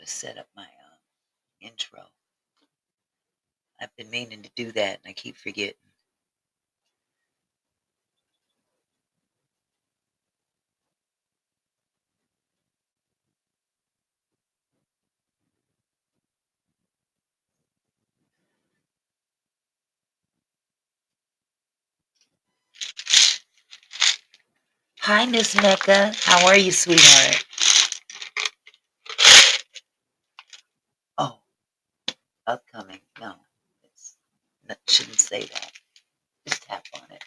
to set up my intro. I've been meaning to do that, and I keep forgetting. Hi, Miss Mecca. How are you, sweetheart? Oh, upcoming. No, shouldn't say that. Just tap on it.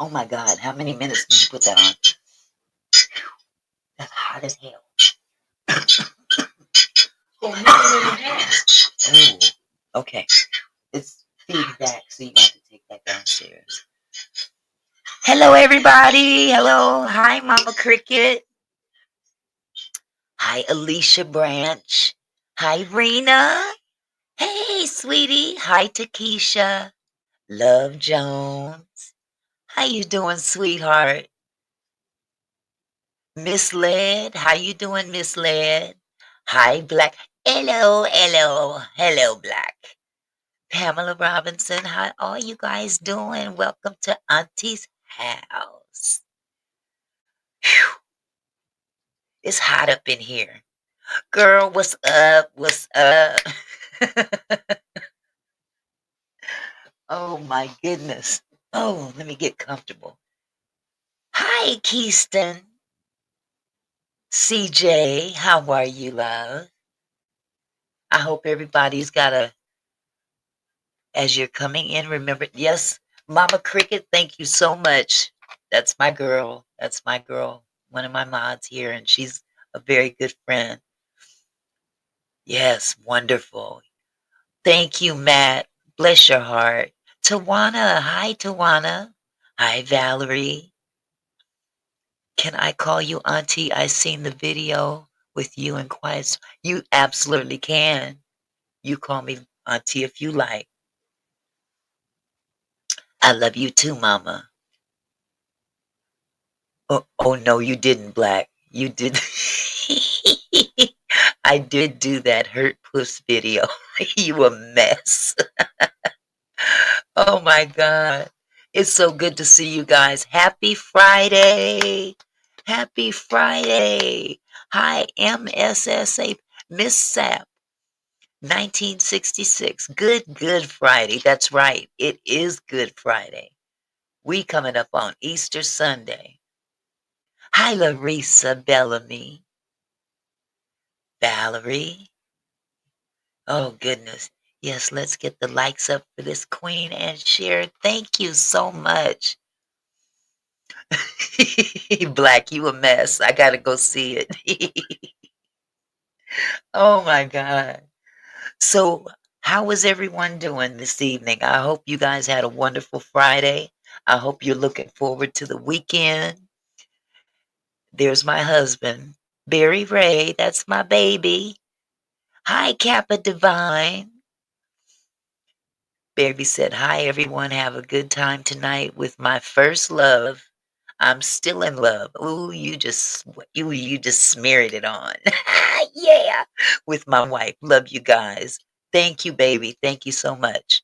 Oh my God, how many minutes did you put that on? That's hot as hell. Oh, okay. It's feedback, so you have to take that downstairs. Hello, everybody. Hello. Hi, Mama Cricket. Hi, Alicia Branch. Hi, Rena. Hey, sweetie. Hi, Takesha. Love Jones. How you doing, sweetheart? Misled. How you doing, Misled? Hi, Black. Hello, hello, hello, Black. Pamela Robinson. How are you guys doing? Welcome to Auntie's house. Whew, it's hot up in here. Girl, what's up? What's up? Oh my goodness. Oh, let me get comfortable. Hi, Keyston. CJ, how are you, love? I hope everybody's got as you're coming in, remember, yes, Mama Cricket, thank you so much. That's my girl. That's my girl. One of my mods here, and she's a very good friend. Yes, wonderful. Thank you, Matt. Bless your heart. Tawana, hi, Tawana. Hi, Valerie. Can I call you Auntie? I seen the video with you and Quiet. You absolutely can. You call me Auntie if you like. I love you too, Mama. Oh no, you didn't, Black. You did. I did do that hurt puss video. You a mess. Oh my God. It's so good to see you guys. Happy Friday. Happy Friday. Hi, MSSA, Miss Sap, 1966. Good Friday. That's right. It is Good Friday. We coming up on Easter Sunday. Hi, Larissa Bellamy. Valerie. Oh, goodness. Yes, let's get the likes up for this queen and share. Thank you so much. Black, you a mess. I gotta go see it. Oh my God. So, how is everyone doing this evening? I hope you guys had a wonderful Friday. I hope you're looking forward to the weekend. There's my husband, Barry Ray. That's my baby. Hi, Kappa Divine. Baby said, hi, everyone. Have a good time tonight with my first love. I'm still in love. Ooh, you just smeared it on. Yeah, with my wife. Love you guys. Thank you, baby. Thank you so much.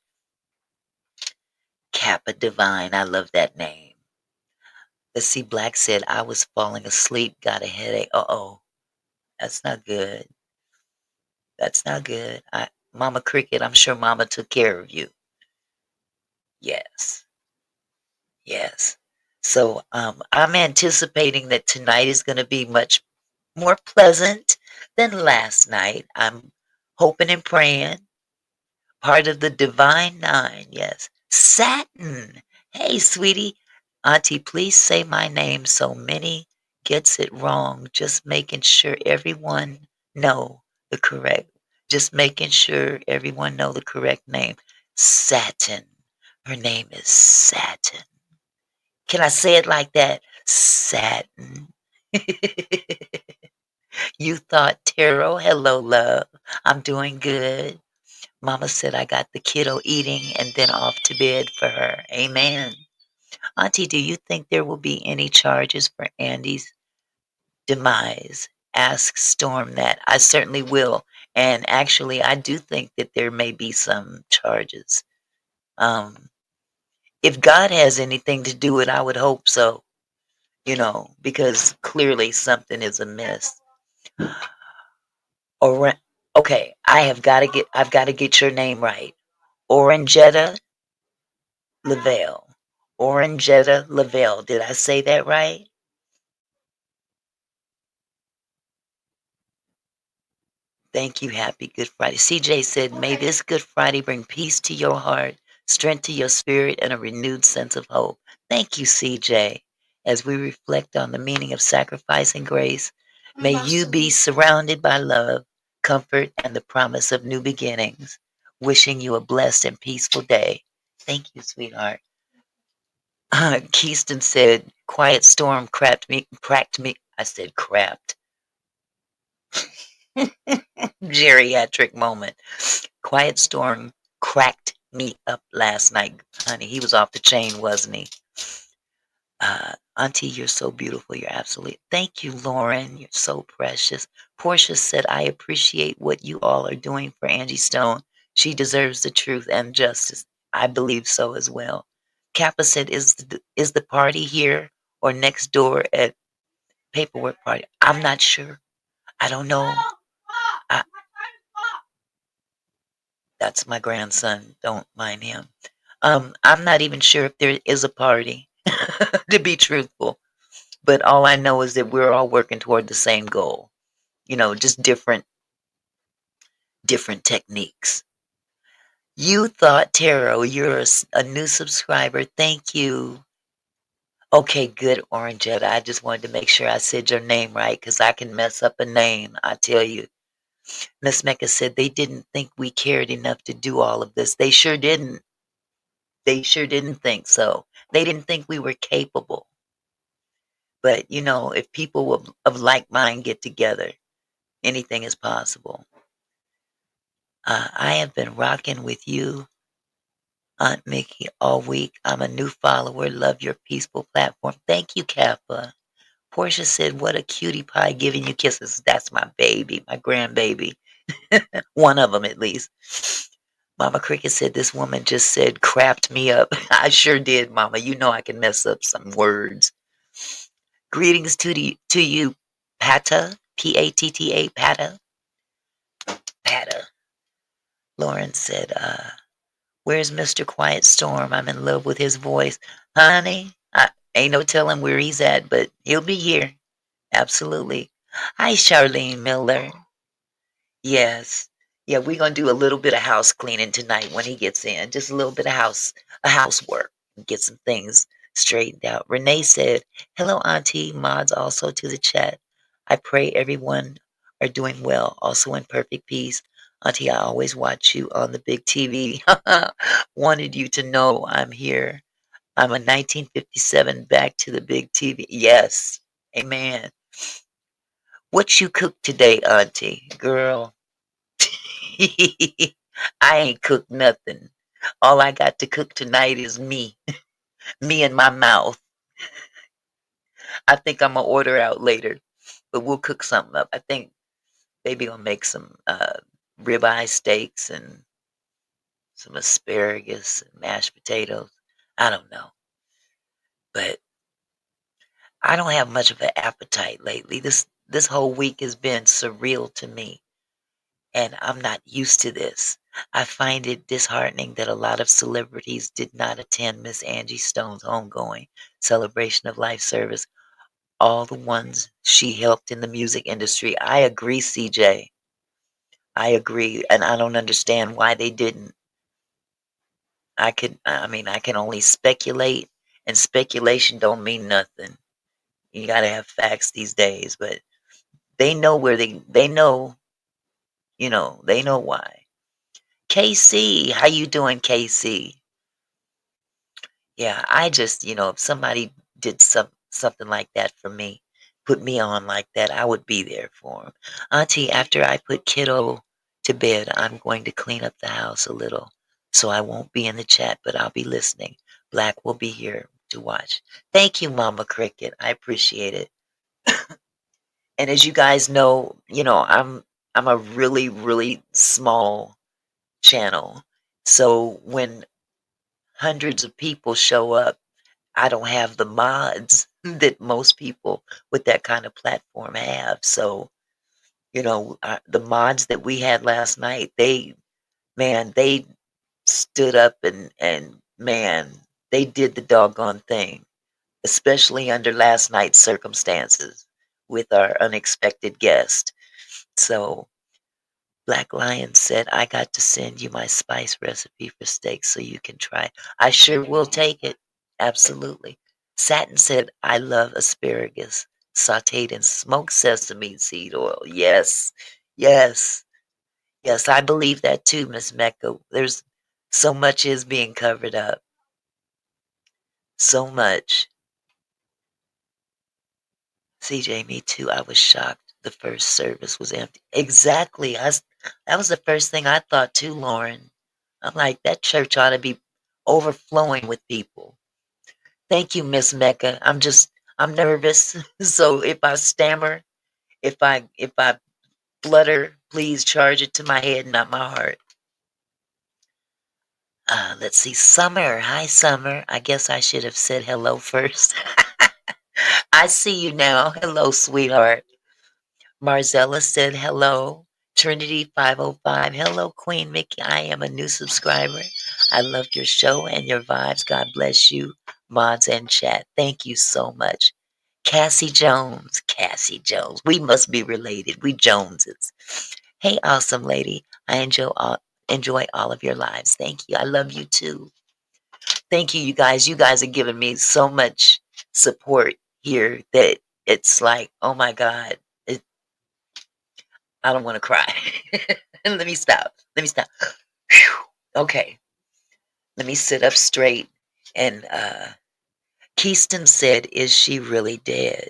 Kappa Divine. I love that name. Let's see. Black said, I was falling asleep, got a headache. Uh-oh. That's not good. That's not good. Mama Cricket, I'm sure Mama took care of you. Yes. Yes. So I'm anticipating that tonight is going to be much more pleasant than last night. I'm hoping and praying. Part of the Divine Nine, yes. Satin. Hey, sweetie. Auntie, please say my name so many gets it wrong. Just making sure everyone know the correct. Just making sure everyone know the correct name. Satin. Her name is Satin. Can I say it like that? Satin. You thought tarot. Hello, love. I'm doing good. Mama said I got the kiddo eating and then off to bed for her. Amen. Auntie, do you think there will be any charges for Andy's demise? Ask Storm that. I certainly will. And actually, I do think that there may be some charges. Um, if God has anything to do with it, I would hope so, because clearly something is amiss. Or okay, I've got to get your name right. Orangetta Lavelle. Orangetta Lavelle. Did I say that right? Thank you. Happy Good Friday. CJ said, may this Good Friday bring peace to your heart, strength to your spirit, and a renewed sense of hope. Thank you, CJ. As we reflect on the meaning of sacrifice and grace, may you be surrounded by love, comfort, and the promise of new beginnings. Wishing you a blessed and peaceful day. Thank you, sweetheart. Keyston said, quiet storm cracked me. I said, crapped. Geriatric moment. Quiet storm cracked me up last night, honey. He was off the chain, wasn't he? Auntie, you're so beautiful. You're absolutely. Thank you, Lauren. You're so precious. Portia said, I appreciate what you all are doing for Angie Stone. She deserves the truth and justice. I believe so as well. Kappa said, is the party here or next door at paperwork party? I'm not sure. I don't know. I, that's my grandson. Don't mind him. I'm not even sure if there is a party, to be truthful. But all I know is that we're all working toward the same goal. Just different techniques. You thought tarot. You're a new subscriber. Thank you. Okay, good, Orangetta. I just wanted to make sure I said your name right because I can mess up a name. I tell you. Miss Mecca said they didn't think we cared enough to do all of this. They sure didn't. They sure didn't think so. They didn't think we were capable. But, if people of like mind get together, anything is possible. I have been rocking with you, Aunt Mickey, all week. I'm a new follower. Love your peaceful platform. Thank you, Kappa. Portia said, what a cutie pie giving you kisses. That's my baby, my grandbaby. One of them, at least. Mama Cricket said, this woman just said, crapped me up. I sure did, Mama. You know I can mess up some words. Greetings to you, Pata, Patta, Pata. Pata. Lauren said, where's Mr. Quiet Storm? I'm in love with his voice. Honey, I ain't no telling where he's at, but he'll be here. Absolutely. Hi, Charlene Miller. Yes. Yeah, we're gonna do a little bit of house cleaning tonight when he gets in. Just a little bit of housework. Get some things straightened out. Renee said, hello, Auntie. Mods also to the chat. I pray everyone are doing well, also in perfect peace. Auntie, I always watch you on the big TV. Wanted you to know I'm here. I'm a 1957 back to the big TV. Yes. Amen. What you cooked today, Auntie? Girl. I ain't cooked nothing. All I got to cook tonight is me. Me and my mouth. I think I'm gonna order out later, but we'll cook something up. I think baby gonna make some ribeye steaks and some asparagus and mashed potatoes. I don't know, but I don't have much of an appetite lately. This whole week has been surreal to me, and I'm not used to this. I find it disheartening that a lot of celebrities did not attend Miss Angie Stone's homegoing celebration of life service. All the ones she helped in the music industry. I agree, CJ. I agree, and I don't understand why they didn't. I can only speculate, and speculation don't mean nothing. You got to have facts these days, but they know they know, they know why. KC, how you doing, KC? Yeah, I just, if somebody did something like that for me, put me on like that, I would be there for him. Auntie, after I put kiddo to bed, I'm going to clean up the house a little. So I won't be in the chat, but I'll be listening. Black will be here to watch. Thank you, Mama Cricket. I appreciate it. And as you guys know, I'm a really, really small channel. So when hundreds of people show up, I don't have the mods that most people with that kind of platform have. So, the mods that we had last night, they stood up and man, they did the doggone thing, especially under last night's circumstances with our unexpected guest. So, Black Lion said, I got to send you my spice recipe for steak so you can try. I sure will take it. Absolutely. Satin said, I love asparagus sauteed in smoked sesame seed oil. Yes, yes, yes. I believe that too, Miss Mecca. There's so much is being covered up. So much. CJ, me too. I was shocked the first service was empty. Exactly. That was the first thing I thought too, Lauren. I'm like, that church ought to be overflowing with people. Thank you, Miss Mecca. I'm nervous. So if I stammer, if I flutter, please charge it to my head, not my heart. Let's see. Summer. Hi, Summer. I guess I should have said hello first. I see you now. Hello, sweetheart. Marzella said hello. Trinity 505. Hello, Queen Mickey. I am a new subscriber. I love your show and your vibes. God bless you, mods and chat. Thank you so much. Cassie Jones. Cassie Jones. We must be related. We Joneses. Hey, awesome lady. I enjoy all of your lives. Thank you. I love you too. Thank you, you guys. You guys are giving me so much support here that it's like, oh my God. I don't want to cry. Let me stop. Let me stop. Whew. Okay. Let me sit up straight. And Keyston said, is she really dead?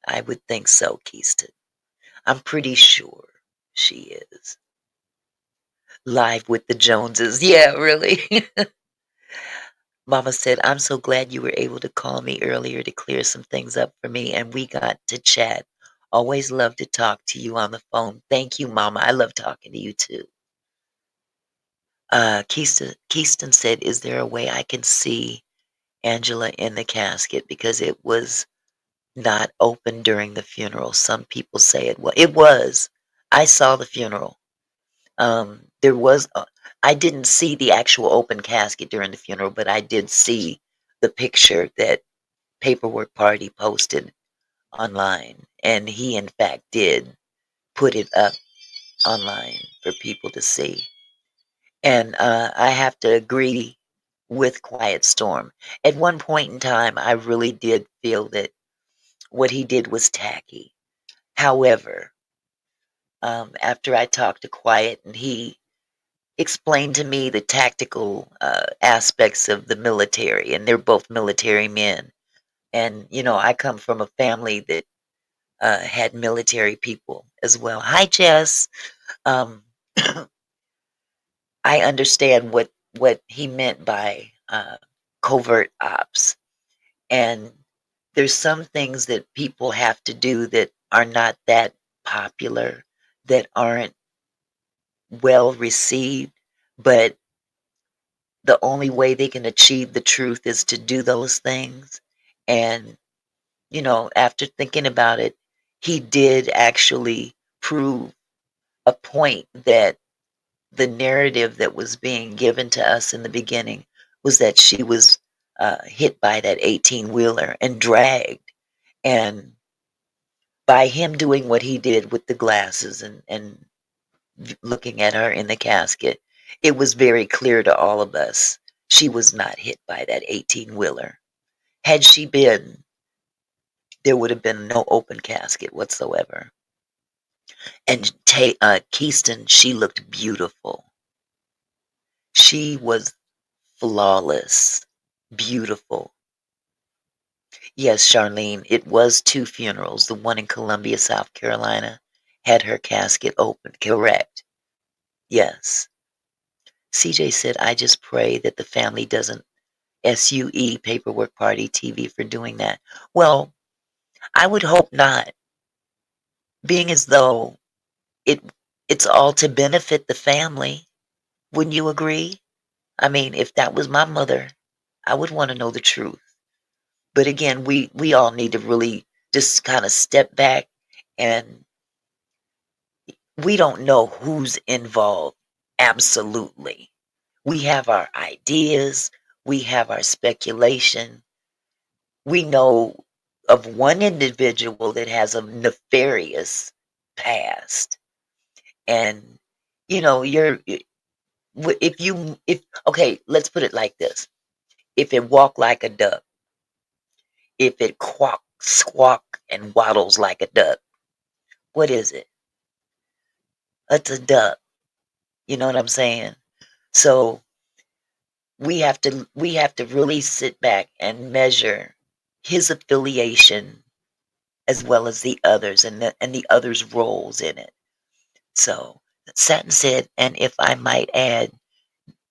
I would think so, Keyston. I'm pretty sure she is. Live with the Joneses. Yeah, really. Mama said, I'm so glad you were able to call me earlier to clear some things up for me, and we got to chat. Always love to talk to you on the phone. Thank you, Mama. I love talking to you too. Keyston said, is there a way I can see Angela in the casket? Because it was not open during the funeral. Some people say it was. It was. I saw the funeral. There was, I didn't see the actual open casket during the funeral, but I did see the picture that Paperwork Party posted online. And he, in fact, did put it up online for people to see. And I have to agree with Quiet Storm. At one point in time, I really did feel that what he did was tacky. However, after I talked to Quiet and he explained to me the tactical aspects of the military, and they're both military men. And, I come from a family that had military people as well. Hi, Jess. Um, I understand what he meant by covert ops, and there's some things that people have to do that are not that popular, that aren't well received, but the only way they can achieve the truth is to do those things. And after thinking about it, he did actually prove a point that the narrative that was being given to us in the beginning was that she was hit by that 18 wheeler and dragged. And by him doing what he did with the glasses and looking at her in the casket, it was very clear to all of us she was not hit by that 18 wheeler. Had she been, there would have been no open casket whatsoever. And Keyston, she looked beautiful. She was flawless, beautiful. Yes, Charlene, it was 2 funerals. The one in Columbia, South Carolina, had her casket open. Correct. Yes. CJ said, "I just pray that the family doesn't SUE paperwork party TV for doing that." Well, I would hope not, being as though it it's all to benefit the family. Wouldn't you agree? I mean, if that was my mother, I would wanna know the truth. But again, we all need to really just kinda step back, and we don't know who's involved, absolutely. We have our ideas, we have our speculation. We know of one individual that has a nefarious past, and, if okay, let's put it like this. If it walk like a duck, if it quack, squawk, and waddles like a duck, what is it? It's a duck. You know what I'm saying? So we have to really sit back and measure his affiliation as well as the others and the others' roles in it. So Satin said, and if I might add,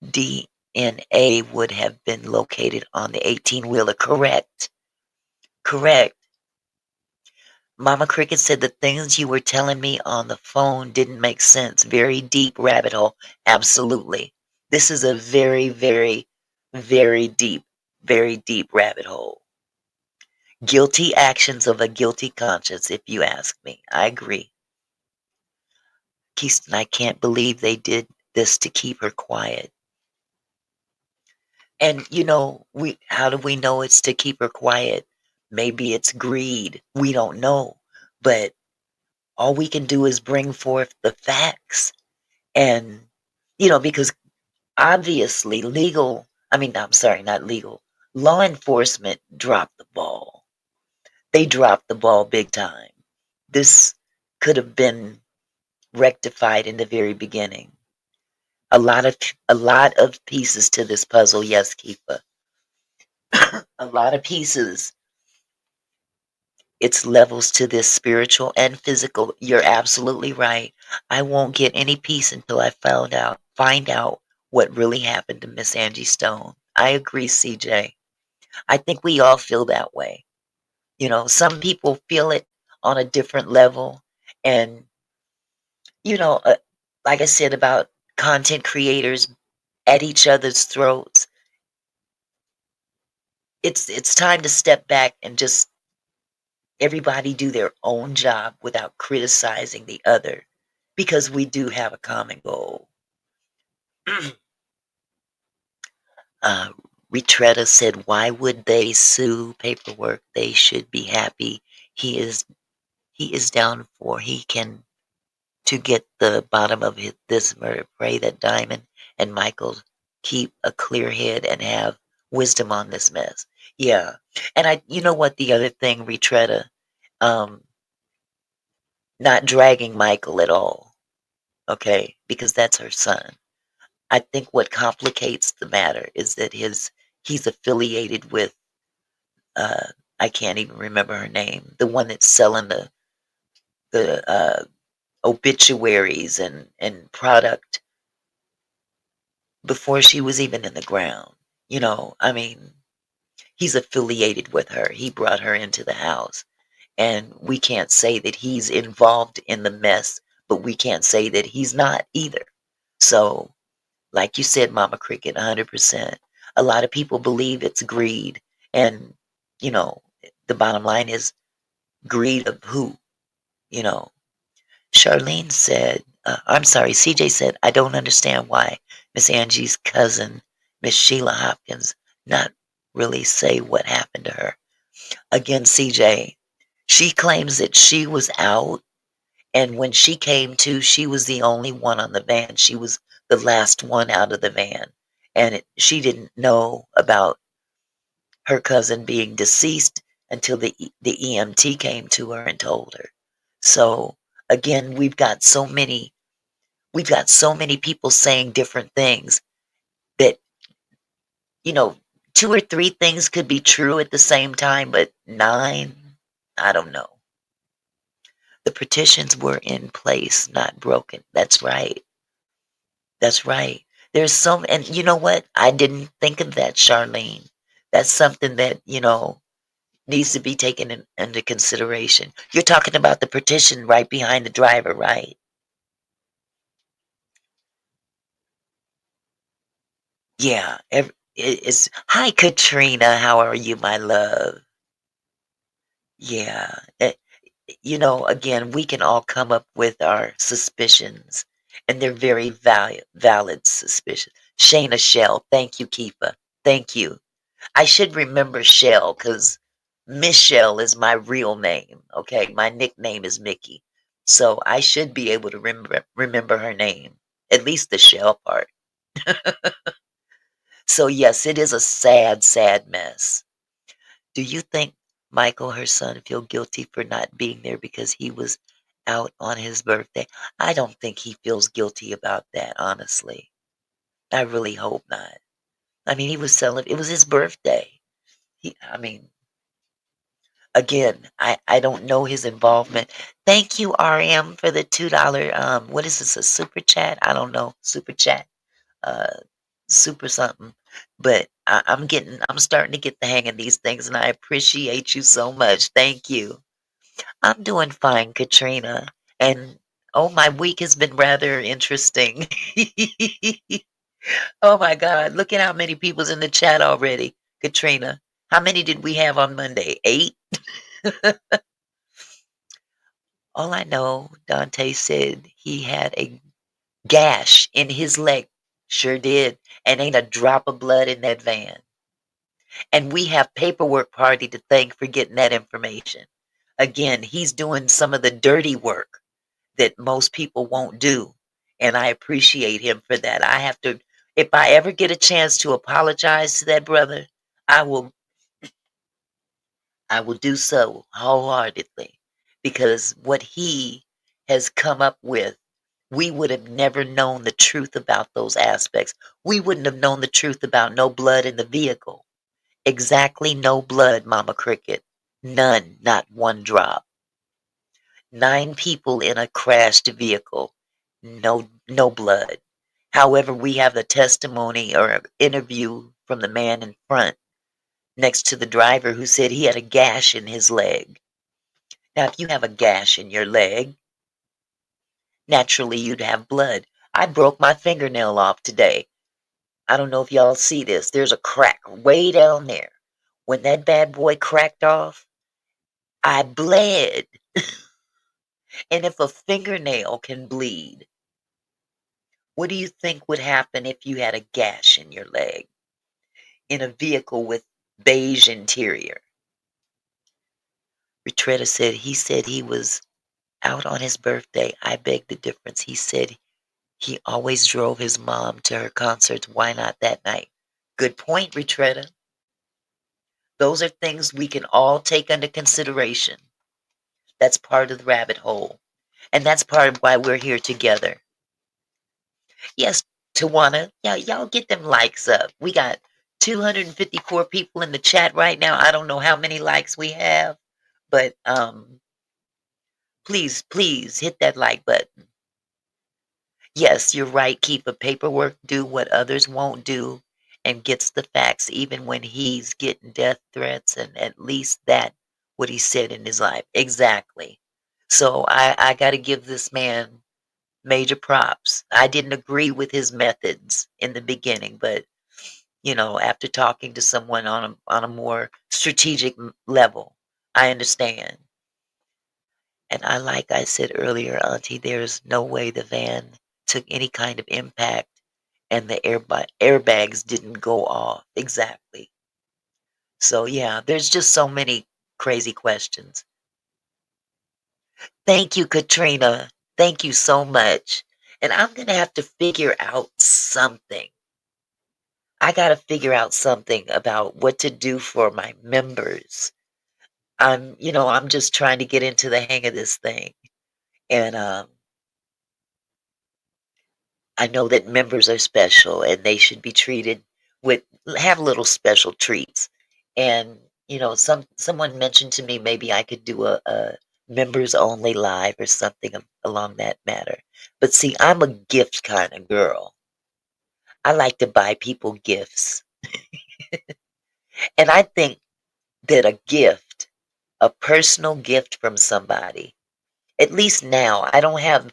DNA would have been located on the 18-wheeler. Correct. Correct. Mama Cricket said the things you were telling me on the phone didn't make sense. Very deep rabbit hole. Absolutely. This is a very, very, very deep rabbit hole. Guilty actions of a guilty conscience, if you ask me. I agree. Keiston, I can't believe they did this to keep her quiet. And we how do we know it's to keep her quiet? Maybe it's greed. We don't know. But all we can do is bring forth the facts. And because obviously I'm sorry, not legal. Law enforcement dropped the ball. They dropped the ball big time. This could have been rectified in the very beginning. A lot of pieces to this puzzle, yes, Keepa. A lot of pieces. It's levels to this spiritual and physical. You're absolutely right. I won't get any peace until find out what really happened to Miss Angie Stone. I agree, CJ. I think we all feel that way. Some people feel it on a different level. And, you know, uh, like I said about content creators at each other's throats, it's time to step back and just everybody do their own job without criticizing the other, because we do have a common goal. uh, Retretta said, "Why would they sue paperwork? They should be happy. He is down for. He can to get the bottom of this murder. Pray that Diamond and Michael keep a clear head and have wisdom on this mess." Yeah, and you know what? The other thing, Retretta, um, not dragging Michael at all, okay, because that's her son. I think what complicates the matter is that he's affiliated with uh I can't even remember her name, the one that's selling the obituaries and product before she was even in the ground. I mean, he's affiliated with her. He brought her into the house, and we can't say that he's involved in the mess, but we can't say that he's not either. So, like you said, Mama Cricket, 100%. A lot of people believe it's greed. And, you know, the bottom line is greed of who? You know, Charlene said, I'm sorry, CJ said, "I don't understand why Miss Angie's cousin, Miss Sheila Hopkins, not really say what happened to her." Again, CJ, she claims that she was out, and when she came to, she was the only one on the van. She was the last one out of the van. And she didn't know about her cousin being deceased until the EMT came to her and told her. So again, we've got so many people saying different things that, you know, 2 or 3 things could be true at the same time, but 9, I don't know. The petitions were in place, not broken. That's right. That's right. There's some, and you know what? I didn't think of that, Charlene. That's something that, needs to be taken into consideration. You're talking about the petition right behind the driver, right? Yeah. It's, hi, Katrina. How are you, my love? Yeah. Again, we can all come up with our suspicions, and they're very valid suspicions. Shayna Shell, thank you, Keepa. Thank you. I should remember Shell because Michelle is my real name. Okay, my nickname is Mickey, so I should be able to remember her name, at least the Shell part. So yes, it is a sad, sad mess. Do you think Michael, her son, feel guilty for not being there because he was out on his birthday? I don't think he feels guilty about that, honestly. I really hope not. I mean, he was it was his birthday. I mean, again, I don't know his involvement. Thank you, RM, for the $2. What is this? A super chat? I don't know. Super chat. Uh, super something. But I'm starting to get the hang of these things, and I appreciate you so much. Thank you. I'm doing fine, Katrina. And oh, my week has been rather interesting. Oh my God. Look at how many people's in the chat already, Katrina. How many did we have on Monday? 8? All I know, Dante said he had a gash in his leg. Sure did. And ain't a drop of blood in that van. And we have paperwork party to thank for getting that information. Again, he's doing some of the dirty work that most people won't do. And I appreciate him for that. If I ever get a chance to apologize to that brother, I will I will do so wholeheartedly because what he has come up with, we would have never known the truth about those aspects. We wouldn't have known the truth about no blood in the vehicle. Exactly no blood, Mama Cricket. None, not one drop. 9 people in a crashed vehicle. No blood. However, we have the testimony or interview from the man in front next to the driver who said he had a gash in his leg. Now, if you have a gash in your leg, naturally you'd have blood. I broke my fingernail off today. I don't know if y'all see this. There's a crack way down there. When that bad boy cracked off, I bled. And if a fingernail can bleed, what do you think would happen if you had a gash in your leg in a vehicle with beige interior? Retretta said he was out on his birthday. I beg the difference. He said he always drove his mom to her concerts. Why not that night? Good point, Retretta. Those are things we can all take under consideration. That's part of the rabbit hole. And that's part of why we're here together. Yes, Tawana, y'all get them likes up. We got 254 people in the chat right now. I don't know how many likes we have, but please hit that like button. Yes, you're right. Keep a paperwork, do what others won't do, and gets the facts even when he's getting death threats, and at least that what he said in his life. Exactly. So I got to give this man major props. I didn't agree with his methods in the beginning, but after talking to someone on a more strategic level, I understand. And like I said earlier, Auntie, there's no way the van took any kind of impact and the airbags didn't go off. Exactly. So yeah, there's just so many crazy questions. Thank you, Katrina. Thank you so much. And I'm going to have to figure out something. I got to figure out something about what to do for my members. I'm just trying to get into the hang of this thing. And I know that members are special and they should be treated would have little special treats. And someone mentioned to me maybe I could do a members only live or something along that matter. But see, I'm a gift kind of girl. I like to buy people gifts. And I think that a personal gift from somebody, at least now, I don't have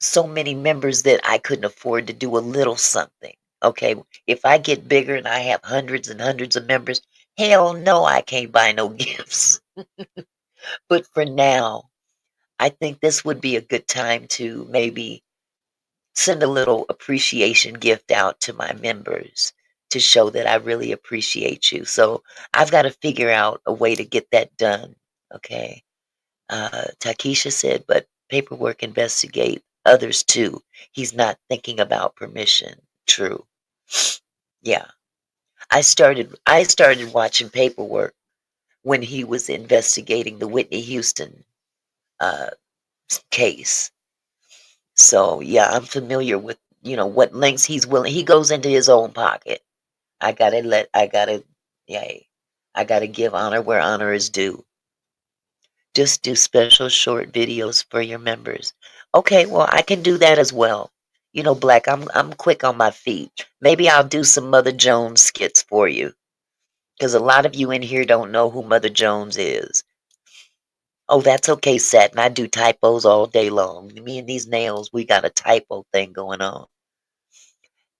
so many members that I couldn't afford to do a little something. Okay, if I get bigger and I have hundreds and hundreds of members, hell no, I can't buy no gifts. But for now, I think this would be a good time to maybe send a little appreciation gift out to my members to show that I really appreciate you. So I've got to figure out a way to get that done. Okay. Takesha said, but paperwork investigate others too. He's not thinking about permission. True. Yeah. I started watching paperwork when he was investigating the Whitney Houston uh, case. So yeah, I'm familiar with what lengths he's willing. He goes into his own pocket. Yeah, I gotta give honor where honor is due. Just do special short videos for your members. Okay, well, I can do that as well. Black, I'm quick on my feet. Maybe I'll do some Mother Jones skits for you, because a lot of you in here don't know who Mother Jones is. Oh, that's okay, Satin. I do typos all day long. Me and these nails, we got a typo thing going on.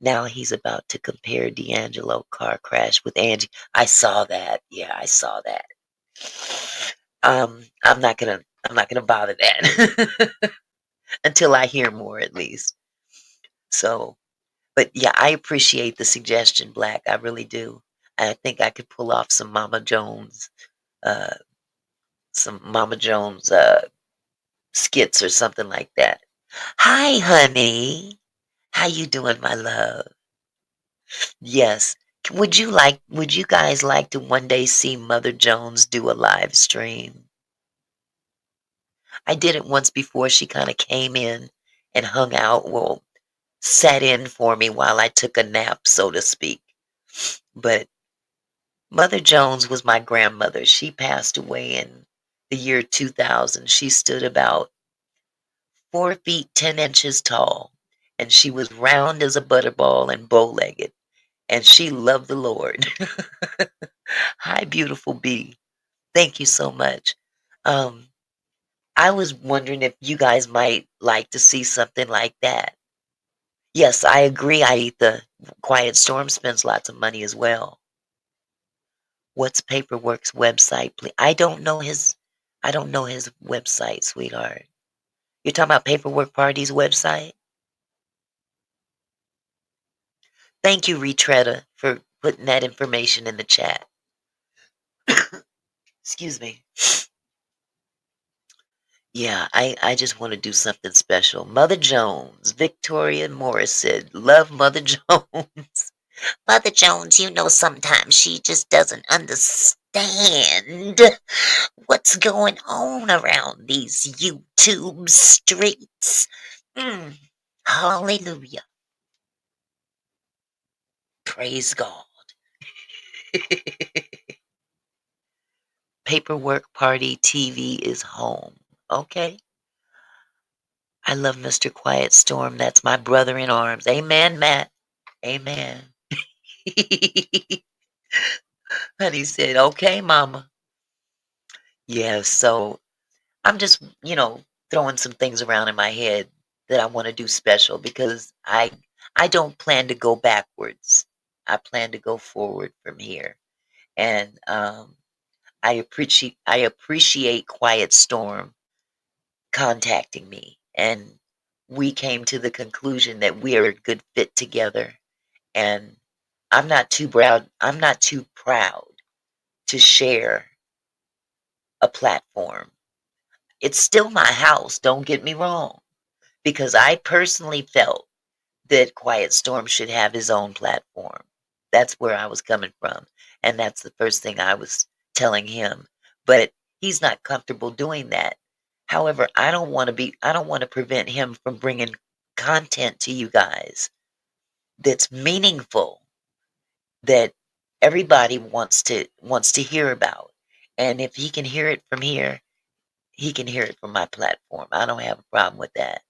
Now he's about to compare D'Angelo car crash with Angie. I saw that. Yeah, I saw that. I'm not gonna bother that until I hear more at least. So, but yeah, I appreciate the suggestion, Black. I really do. I think I could pull off uh, some Mama Jones skits or something like that. Hi, honey. How you doing, my love? Yes. Would you guys like to one day see Mother Jones do a live stream? I did it once before. She kind of came in and hung out, well, sat in for me while I took a nap, so to speak. But Mother Jones was my grandmother. She passed away in the year 2000. She stood about 4 feet 10 inches tall, and she was round as a butterball and bow-legged, and she loved the Lord. Hi, beautiful bee. Thank you so much. Um, I was wondering if you guys might like to see something like that. Yes, I agree. I eat the Quiet Storm spends lots of money as well. What's Paperwork's website, please? I don't know his website, sweetheart. You're talking about Paperwork Party's website? Thank you, Retreada, for putting that information in the chat. Excuse me. Yeah, I just want to do something special. Mother Jones, Victoria Morris said, love Mother Jones. Mother Jones, sometimes she just doesn't understand what's going on around these YouTube streets. Mm, hallelujah. Praise God. Paperwork Party TV is home. Okay. I love Mr. Quiet Storm. That's my brother in arms. Amen, Matt. Amen. Honey said, okay, mama. Yeah, so I'm just, throwing some things around in my head that I want to do special because I don't plan to go backwards. I plan to go forward from here. And I appreciate Quiet Storm contacting me, and we came to the conclusion that we are a good fit together. And I'm not too proud to share a platform. It's still my house, don't get me wrong, because I personally felt that Quiet Storm should have his own platform. That's where I was coming from, and that's the first thing I was telling him. But he's not comfortable doing that. However, I don't want to prevent him from bringing content to you guys that's meaningful. that everybody wants to hear about. And if he can hear it from here, he can hear it from my platform. I don't have a problem with that.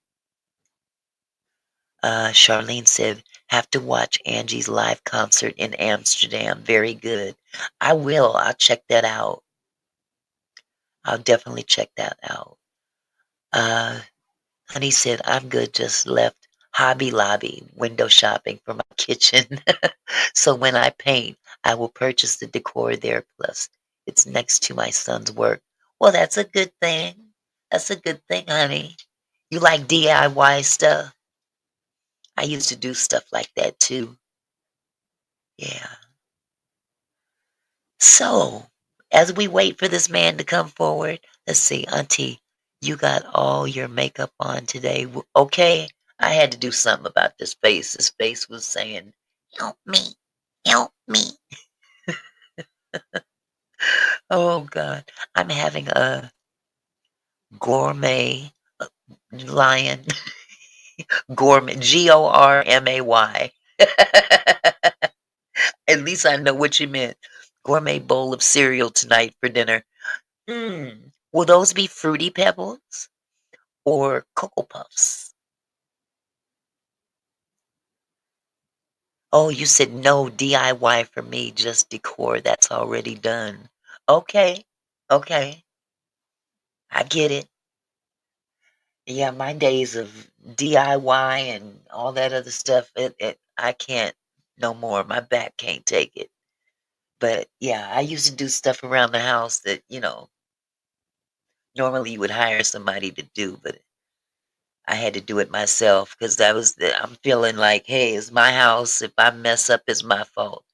Charlene said, have to watch Angie's live concert in Amsterdam. Very good. I will. I'll check that out. I'll definitely check that out. Uh, Honey said, I'm good. Just left Hobby Lobby window shopping for my kitchen. So when I paint, I will purchase the decor there. Plus, it's next to my son's work. Well, that's a good thing. That's a good thing, honey. You like DIY stuff? I used to do stuff like that too. Yeah. So, as we wait for this man to come forward, let's see, Auntie, you got all your makeup on today. Okay, I had to do something about this face. This face was saying, help me, help me. Oh, God. I'm having a gourmet lion, gourmet, Gormay. At least I know what you meant. Gourmet bowl of cereal tonight for dinner. Will those be fruity pebbles or cocoa puffs? Oh, you said no DIY for me, just decor that's already done. Okay, okay, I get it. Yeah, my days of DIY and all that other stuff, I can't no more. My back can't take it. But yeah, I used to do stuff around the house that, normally you would hire somebody to do, but I had to do it myself because I'm feeling like, hey, it's my house. If I mess up, it's my fault.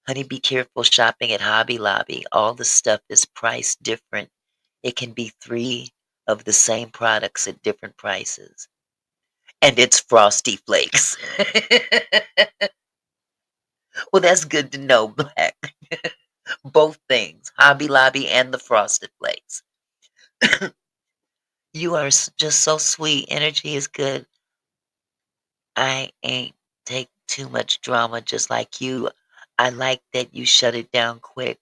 Honey, be careful shopping at Hobby Lobby. All the stuff is priced different. It can be three of the same products at different prices. And it's Frosty Flakes. Well, that's good to know, Black. Both things, Hobby Lobby and the Frosted Flakes. You are just so sweet. Energy is good. I ain't take too much drama just like you. I like that you shut it down quick.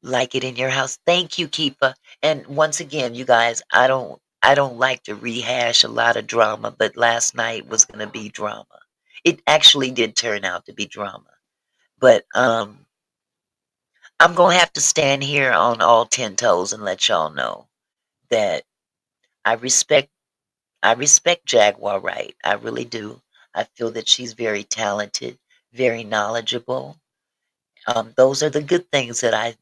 Like it in your house. Thank you, Keepa. And once again, you guys, I don't like to rehash a lot of drama, but last night was gonna be drama. It actually did turn out to be drama. But I'm gonna have to stand here on all 10 toes and let y'all know that I respect I respect Jaguar Wright. I really do. I feel that she's very talented, very knowledgeable. Those are the good things that I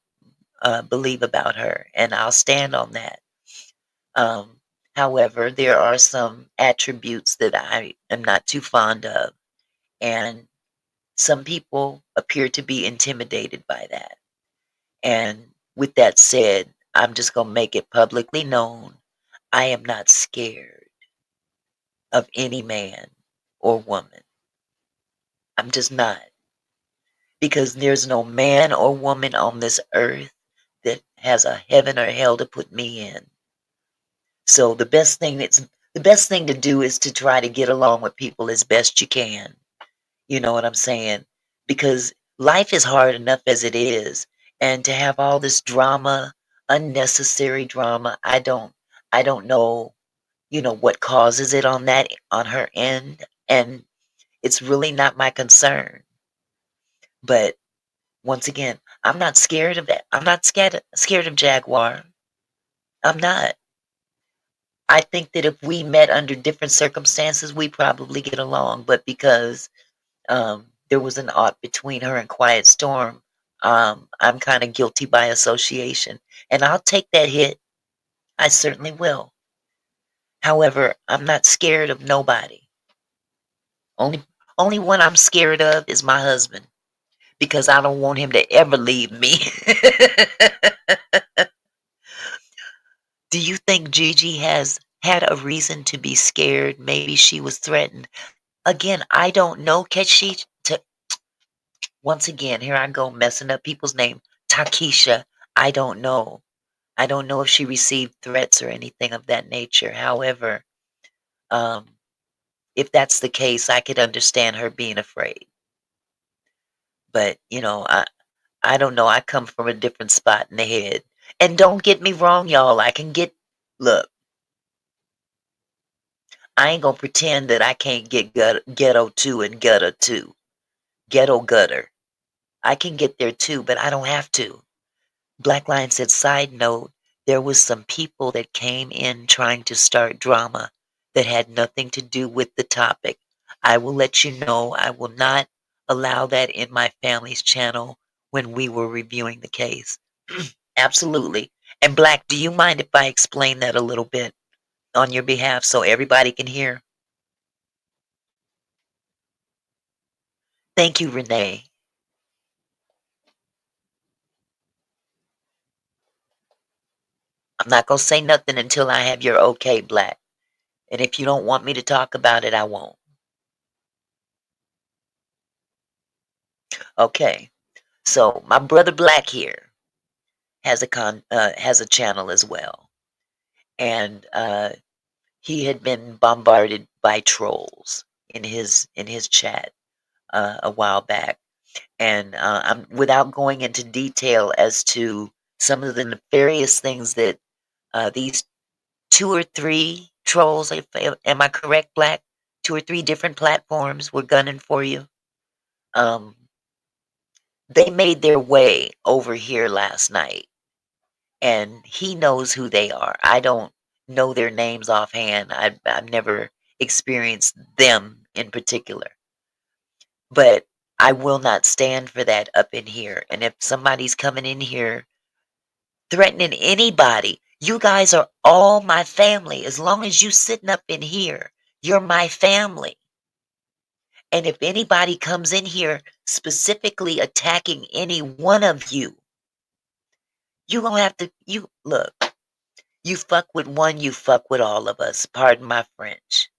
believe about her, and I'll stand on that. Um, However, there are some attributes that I am not too fond of, and some people appear to be intimidated by that. And with that said, I'm just going to make it publicly known I am not scared of any man or woman. I'm just not. Because there's no man or woman on this earth that has a heaven or hell to put me in. So the best thing to do is to try to get along with people as best you can. You know what I'm saying? Because life is hard enough as it is, and to have all this drama, unnecessary drama, I don't know, what causes it on her end, and it's really not my concern. But once again, I'm not scared of that. I'm not scared of Jaguar. I'm not. I think that if we met under different circumstances, we probably get along. But because there was an ought between her and Quiet Storm, I'm kind of guilty by association, and I'll take that hit. I certainly will. However, I'm not scared of nobody. Only, only one I'm scared of is my husband because I don't want him to ever leave me. Do you think Gigi has had a reason to be scared? Maybe she was threatened. Again, I don't know. Once again, here I go messing up people's name. Takesha. I don't know. I don't know if she received threats or anything of that nature. However, um, if that's the case, I could understand her being afraid. But, I don't know, I come from a different spot in the head. And don't get me wrong, y'all, I can get look, I ain't gonna pretend that I can't get ghetto too and gutter too. Ghetto gutter. I can get there too, but I don't have to. Black Lion said, side note, there was some people that came in trying to start drama that had nothing to do with the topic. I will let you know I will not allow that in my family's channel when we were reviewing the case. Absolutely. And Black, do you mind if I explain that a little bit on your behalf so everybody can hear? Thank you, Renee. I'm not going to say nothing until I have your okay, Black. And if you don't want me to talk about it, I won't. Okay. So my brother Black here has a channel as well, and he had been bombarded by trolls in his chat a while back, and without going into detail as to some of the nefarious things that these two or three trolls, am I correct, Black? Two or three different platforms were gunning for you. Um, they made their way over here last night and he knows who they are. I don't know their names offhand. I've never experienced them in particular, but I will not stand for that up in here. And if somebody's coming in here threatening anybody, you guys are all my family. As long as you sitting up in here, you're my family. And if anybody comes in here specifically attacking any one of you gonna have to you look. You fuck with one, you fuck with all of us. Pardon my French.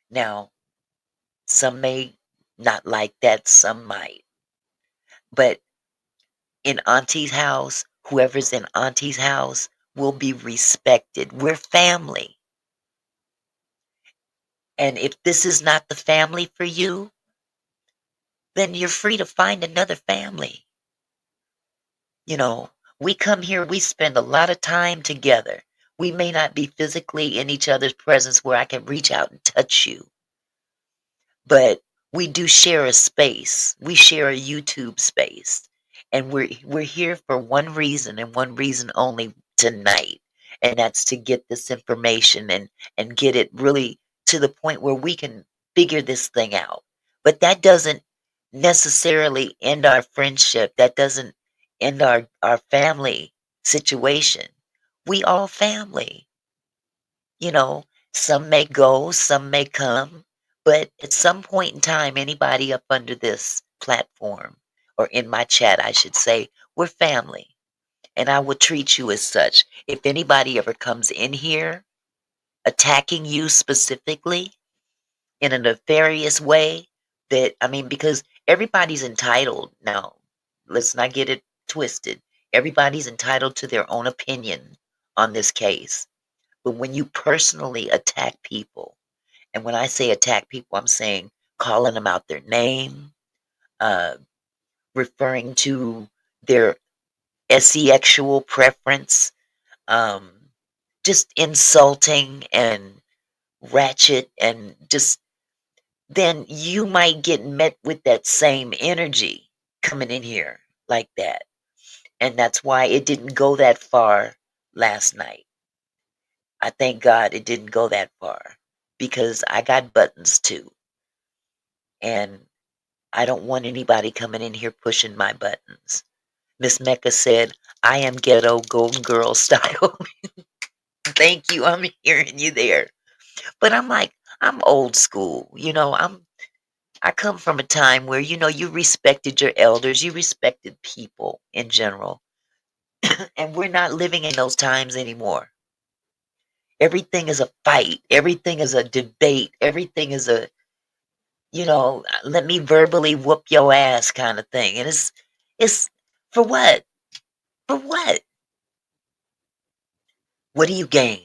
Now, some may not like that, some might. But in Auntie's house, whoever's in Auntie's house will be respected. We're family. And if this is not the family for you, then you're free to find another family. You know, we come here, we spend a lot of time together. We may not be physically in each other's presence where I can reach out and touch you, but we do share a space. We share a YouTube space. And we're here for one reason and one reason only tonight. And that's to get this information and get it really to the point where we can figure this thing out. But that doesn't necessarily end our friendship. That doesn't end our family situation. We all family. You know, some may go, some may come, but at some point in time, anybody up under this platform or in my chat, I should say, we're family. And I will treat you as such. If anybody ever comes in here attacking you specifically in a nefarious way, I mean, because everybody's entitled. Now, let's not get it twisted. Everybody's entitled to their own opinion on this case. But when you personally attack people, and when I say attack people, I'm saying calling them out their name, uh, referring to their sexual preference, um, just insulting and ratchet, and just then you might get met with that same energy coming in here like that. And that's why it didn't go that far last night. I thank God it didn't go that far because I got buttons too. And I don't want anybody coming in here pushing my buttons. Miss Mecca said, I am ghetto golden girl style. Thank you. I'm hearing you there. But I'm like, I'm old school. I come from a time where, you respected your elders, you respected people in general. And we're not living in those times anymore. Everything is a fight. Everything is a debate. Everything is let me verbally whoop your ass kind of thing. And it's for what? For what? What do you gain?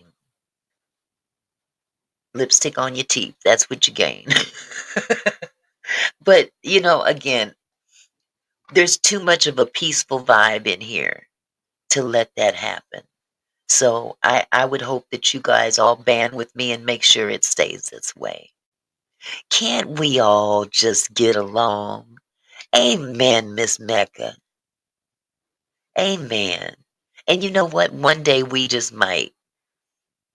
Lipstick on your teeth. That's what you gain. But, again, there's too much of a peaceful vibe in here to let that happen. So I would hope that you guys all band with me and make sure it stays this way. Can't we all just get along? Amen, Miss Mecca. Amen. And you know what? One day we just might.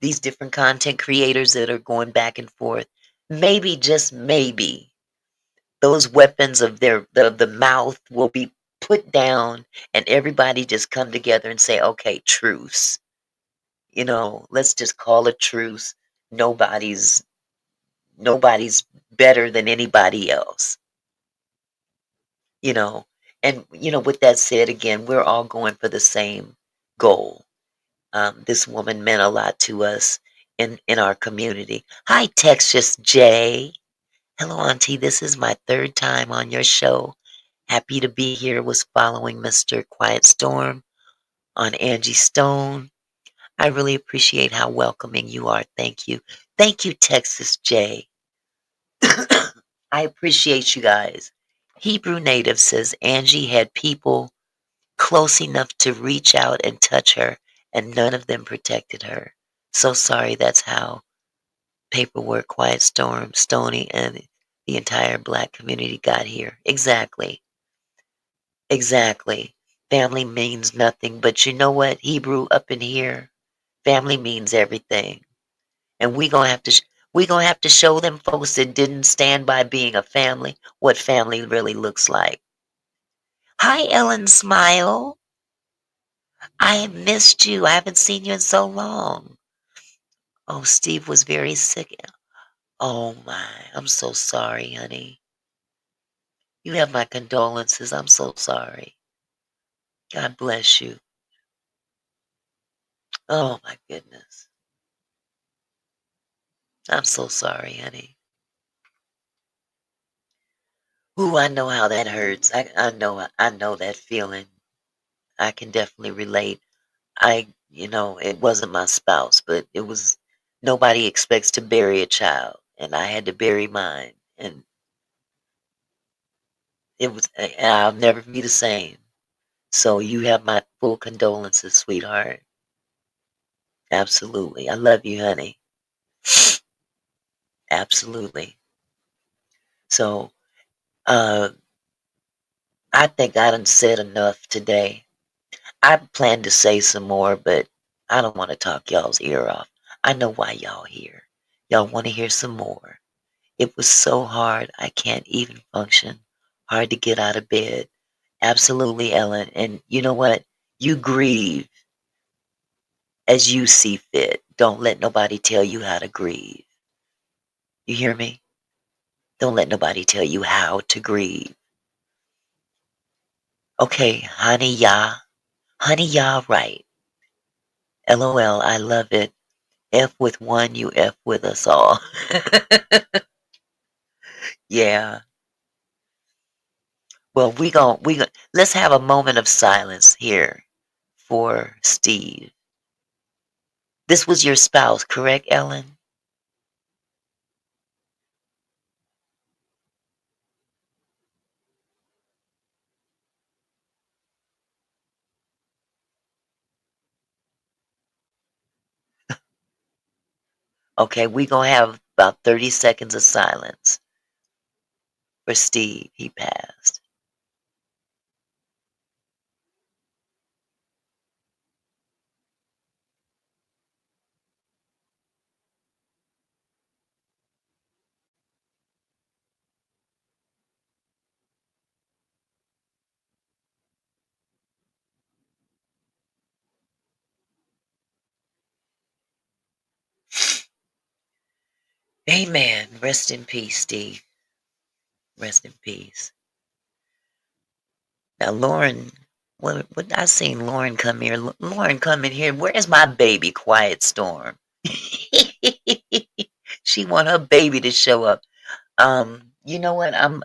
These different content creators that are going back and forth, maybe, just maybe, those weapons of the mouth will be put down and everybody just come together and say, okay, truce. Let's just call a truce. Nobody's nobody's better than anybody else. you know and with that said, again, we're all going for the same goal. This woman meant a lot to us in our community. Hi, Texas J. Hello, Auntie. This is my third time on your show. Happy to be here. Was following Mr. Quiet Storm on Angie Stone. I really appreciate how welcoming you are. Thank you. Thank you, Texas J. I appreciate you guys. Hebrew Native says Angie had people close enough to reach out and touch her, and none of them protected her. So sorry, that's how Paperwork, Quiet Storm, Stony, and the entire black community got here. Exactly. Exactly. Family means nothing, but you know what, Hebrew, up in here, family means everything. And we gonna have to show them folks that didn't stand by being a family what family really looks like. Hi, Ellen Smile. I have missed you. I haven't seen you in so long. Oh, Steve was very sick. Oh my, I'm so sorry, honey. You have my condolences. I'm so sorry. God bless you. Oh my goodness. I'm so sorry, honey. Ooh, I know how that hurts. I know that feeling. I can definitely relate. It wasn't my spouse, but it was nobody expects to bury a child, and I had to bury mine, and I'll never be the same. So you have my full condolences, sweetheart. Absolutely. I love you, honey. Absolutely. So, uh, I think I done said enough today. I plan to say some more, but I don't want to talk y'all's ear off. I know why y'all here. Y'all want to hear some more. It was so hard, I can't even function. Hard to get out of bed. Absolutely, Ellen. And you know what? You grieve as you see fit. Don't let nobody tell you how to grieve. You hear me? Don't let nobody tell you how to grieve. Okay, honey, ya. Honey, ya, right. LOL, I love it. F with one, you F with us all. Yeah. Well, let's have a moment of silence here for Steve. This was your spouse, correct, Ellen? Okay, we gonna have about 30 seconds of silence for Steve. He passed. Amen. Rest in peace, Steve. Rest in peace. Now, Lauren, when I seen Lauren come here, Lauren come in here. Where's my baby, Quiet Storm? She want her baby to show up. You know what? I'm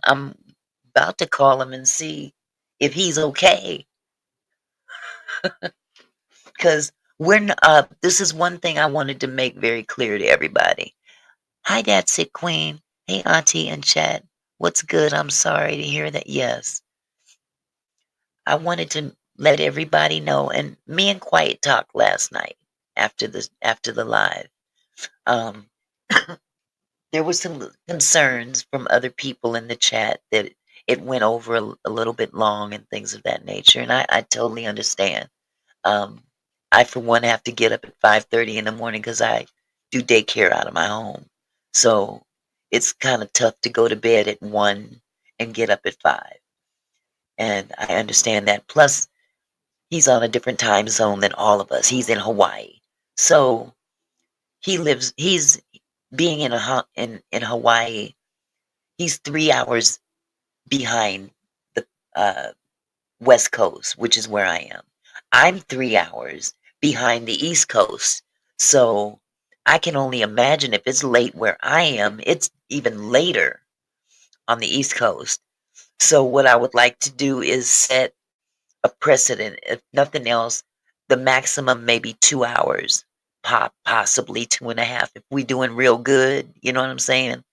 about to call him and see if he's okay. Because this is one thing I wanted to make very clear to everybody. Hi, Dad, Sick Queen. Hey, Auntie and Chat. What's good? I'm sorry to hear that. Yes, I wanted to let everybody know, and me and Quiet talked last night after the live. Um, there were some concerns from other people in the chat that it went over a little bit long and things of that nature, and I totally understand. Um, I, for one, have to get up at 5:30 in the morning because I do daycare out of my home. So it's kind of tough to go to bed at 1 and get up at 5. And I understand that. Plus, he's on a different time zone than all of us. He's in Hawaii. So he's being in Hawaii, he's 3 hours behind the uh, West Coast, which is where I am. I'm 3 hours behind the East Coast. So I can only imagine if it's late where I am, it's even later on the East Coast. So what I would like to do is set a precedent. If nothing else, the maximum maybe 2 hours, possibly 2.5 if we doing real good. You know what I'm saying?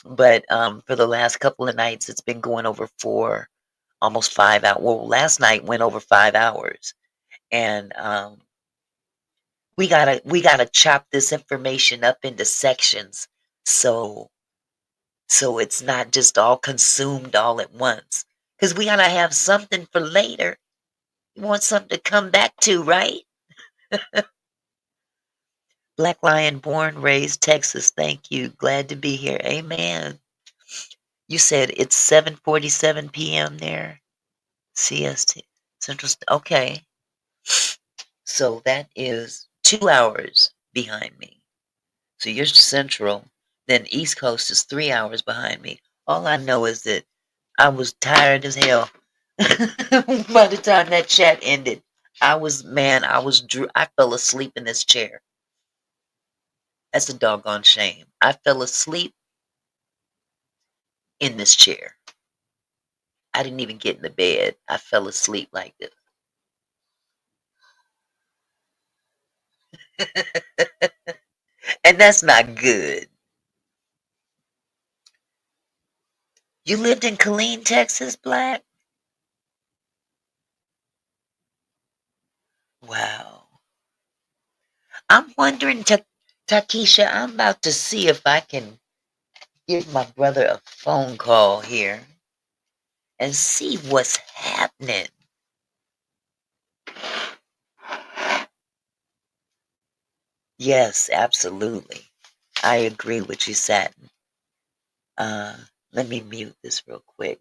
But for the last couple of nights, it's been going over 4, almost 5 hours. Well, last night went over 5 hours, and we gotta chop this information up into sections, so it's not just all consumed all at once. Because we gotta have something for later. You want something to come back to, right? Black Lion, born, raised, Texas. Thank you. Glad to be here. Amen. You said it's 7:47 p.m. there. CST Central. Okay, so that is 2 hours behind me. So you're Central, then East Coast is 3 hours behind me. All I know is that I was tired as hell by the time that chat ended. I fell asleep in this chair. That's a doggone shame. I fell asleep in this chair. I didn't even get in the bed. I fell asleep like this. And that's not good. You lived in Killeen, Texas, Black? Wow. I'm wondering, Takesha, I'm about to see if I can give my brother a phone call here and see what's happening. Yes, absolutely. I agree with you, Satin. Uh, Let me mute this real quick.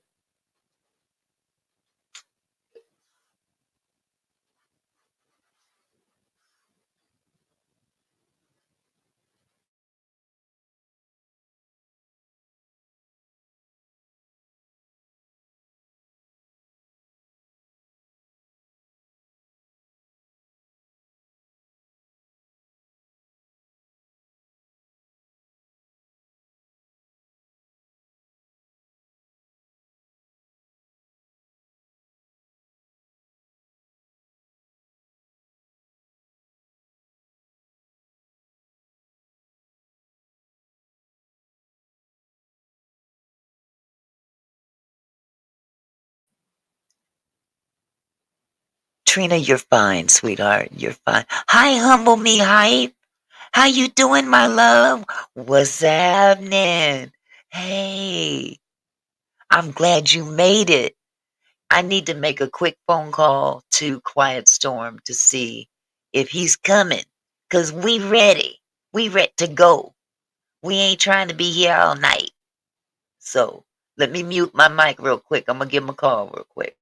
Trina, you're fine, sweetheart. You're fine. Hi, Humble Me Hype. How you doing, my love? What's happening? Hey, I'm glad you made it. I need to make a quick phone call to Quiet Storm to see if he's coming. Cause we ready. We ready to go. We ain't trying to be here all night. So let me mute my mic real quick. I'm gonna give him a call real quick.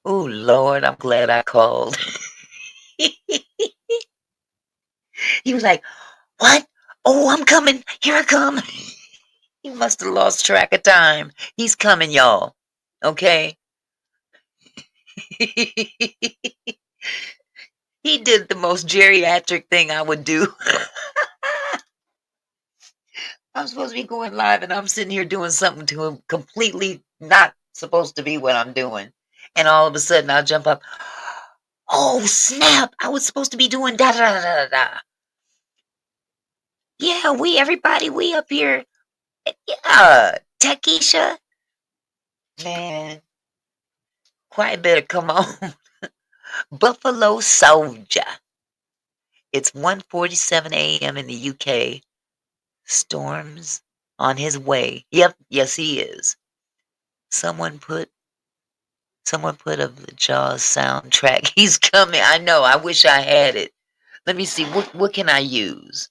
Oh, Lord, I'm glad I called. He was like, "What? Oh, I'm coming. Here I come." He must have lost track of time. He's coming, y'all. Okay? He did the most geriatric thing I would do. I'm supposed to be going live and I'm sitting here doing something to him completely not supposed to be what I'm doing. And all of a sudden I'll jump up. Oh, snap. I was supposed to be doing da da da da da. Yeah, everybody, we up here. Yeah, Takisha. Man, quite better come on. Buffalo Soldier. It's 1:47 a.m. in the UK. Storms on his way. Yep, yes he is. Someone put someone put up the Jaws soundtrack. He's coming. I know. I wish I had it. Let me see. What can I use?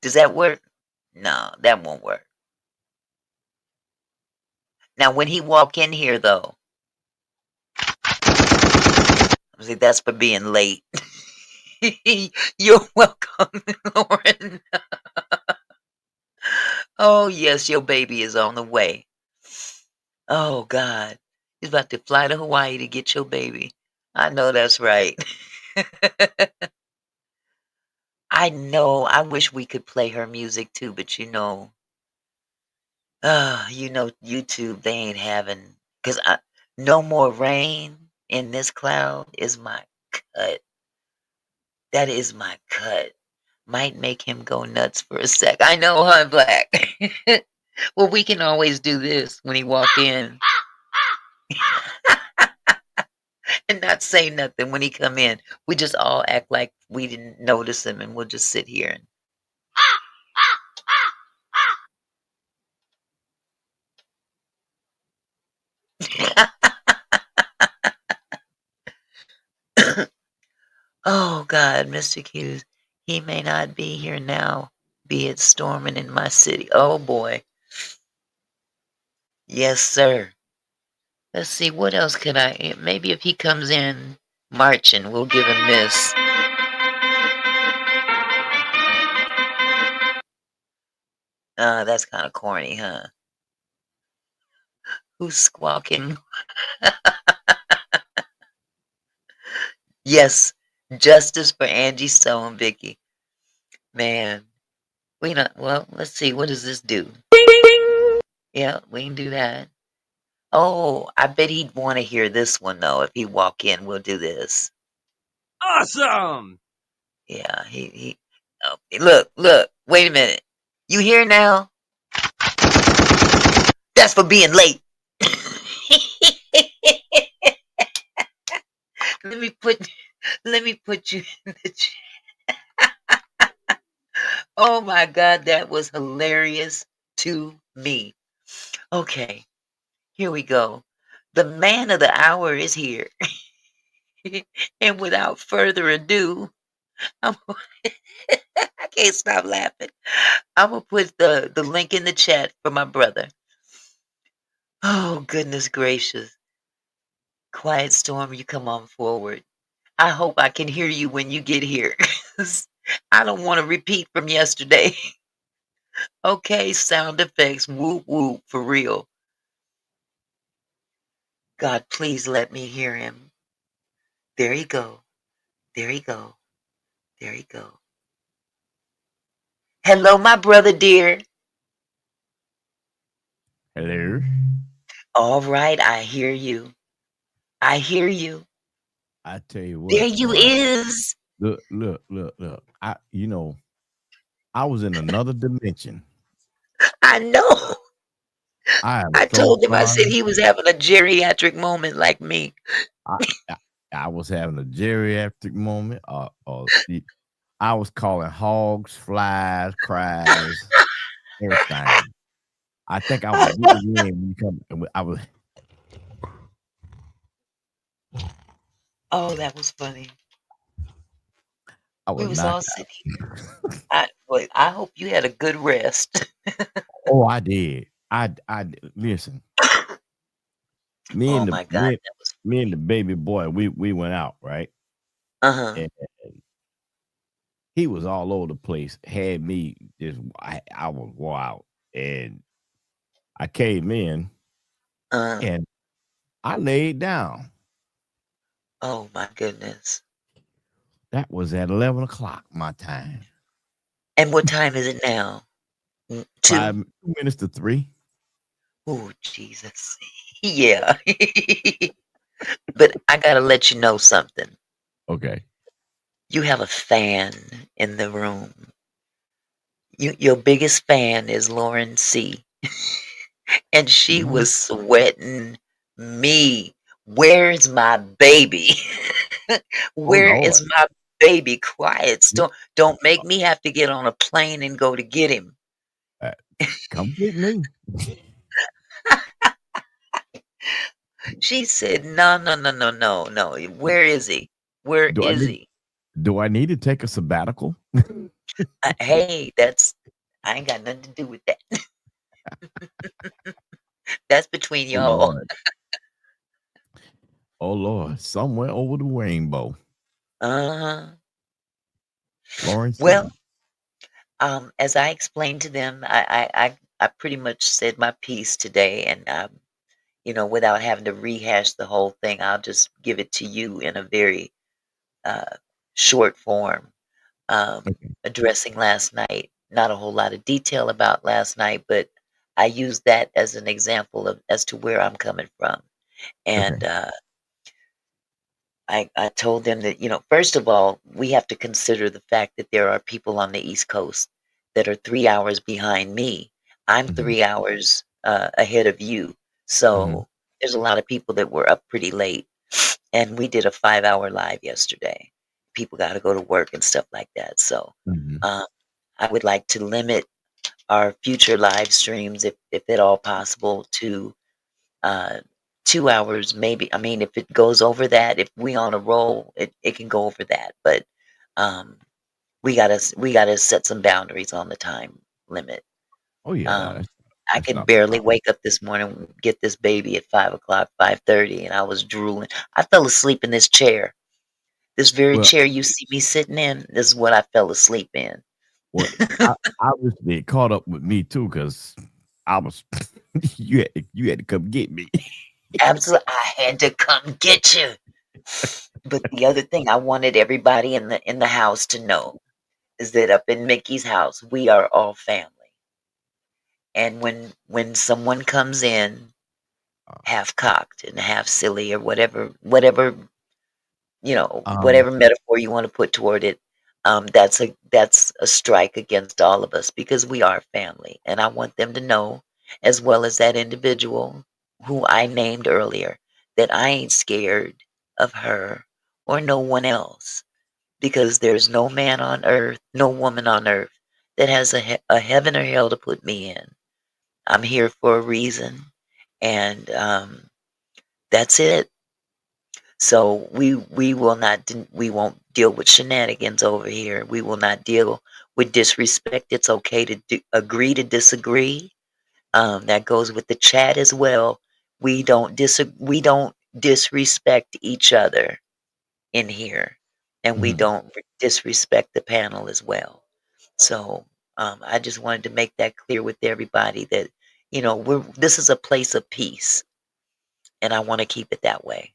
Does that work? No, that won't work. Now when he walk in here though, I see that's for being late. You're welcome, Lauren. Oh yes, your baby is on the way. Oh God. He's about to fly to Hawaii to get your baby. I know that's right. I know. I wish we could play her music too, but YouTube, they ain't having, because no more rain in this cloud is my cut. That is my cut. Might make him go nuts for a sec. I know, huh, Black? Well, we can always do this when he walk in and not say nothing when he come in. We just all act like we didn't notice him and we'll just sit here and oh God, Mr. Hughes, he may not be here now, be it storming in my city. Oh boy. Yes, sir. Let's see, what else could maybe if he comes in marching, we'll give him this. That's kind of corny, huh? Who's squawking? Yes, justice for Angie Stone, Vicky. Man, we not, well, let's see, what does this do? Yeah, we can do that. Oh, I bet he'd want to hear this one though. If he walk in, we'll do this. Awesome! Yeah, he oh, look, wait a minute. You here now? That's for being late. let me put let me put you in the chat. Oh my God, that was hilarious to me. Okay, here we go. The man of the hour is here. And without further ado, I'm, I can't stop laughing. I'm gonna put the link in the chat for my brother. Oh goodness gracious. Quiet Storm, you come on forward. I hope I can hear you when you get here. I don't want to repeat from yesterday. Okay, sound effects, whoop whoop, for real. God, please let me hear him. There you go. There you go. There you go. Hello, my brother dear. Hello. All right, I hear you. I hear you. I tell you There what, you boy. is. Look. I was in another dimension. I know. I am I so told him, I said sorry. he was having a geriatric moment like me. I I, I was having a geriatric moment. I was calling hogs, flies, cries, everything. I think I was getting it in when you come. Oh, that was funny. I We was was all knocked sitting. out. I hope you had a good rest. Oh, I did. Listen. Me Oh and the my God, me, that was me and the funny. baby boy, we went out, right? Uh-huh. And he was all over the place. Had me just I was wild, and I came in Uh, and I laid down. oh my goodness. That was at 11 o'clock my time. And what time is it now? 2? 2 minutes to three. Oh, Jesus. Yeah. But I gotta let you know something. Okay. You have a fan in the room. Your biggest fan is Lauren C. And she Mhm. was sweating me. Where's my baby? Oh Where Lord. is my baby? Quiet. Don't make me have to get on a plane and go to get him. Uh, Come get me. She said, "No, no, no, no, no, no. Where is he? Where Do I is need he?" do I need to take a sabbatical? Hey, that's I ain't got nothing to do with that. That's between Oh y'all. Lord. Oh Lord. Somewhere over the rainbow. Uh-huh. Lauren Well, C. as I explained to them, I pretty much said my piece today, and without having to rehash the whole thing, I'll just give it to you in a very uh, short form, Okay. addressing last night. Not a whole lot of detail about last night, but I use that as an example of as to where I'm coming from. And Okay. I told them that, first of all, we have to consider the fact that there are people on the East Coast that are 3 hours behind me. I'm Mhm. 3 hours ahead of you. Mhm. So there's a lot of people that were up pretty late. And we did a 5 hour live yesterday. People got to go to work and stuff like that. So Mhm. um, I would like to limit our future live streams, if at all possible, to uh, 2 hours, maybe. I mean, if it goes over that, if we on a roll, it can go over that. But um, we gotta set some boundaries on the time limit. Oh yeah, Um, I that's could not a barely problem. wake up this morning, get this baby at 5 o'clock, 5:30, and I was drooling. I fell asleep in this chair. This very Well, chair you see me sitting in, this is what I fell asleep in. what I obviously it caught up with me too because I was you had to come get me. Absolutely, I had to come get you. But the other thing I wanted everybody in the house to know is that up in Mickey's house, we are all family. And when someone comes in half cocked and half silly or whatever Um, whatever metaphor you want to put toward it, that's a strike against all of us because we are family. And I want them to know, as well as that individual who I named earlier, that I ain't scared of her or no one else because there's no man on earth, no woman on earth that has a heaven or hell to put me in. I'm here for a reason, and that's it. So we won't deal with shenanigans over here. We will not deal with disrespect. It's okay to agree to disagree. That goes with the chat as well. We don't disrespect each other in here, and we mhm, don't disrespect the panel as well. So I just wanted to make that clear with everybody that we're this is a place of peace, and I want to keep it that way.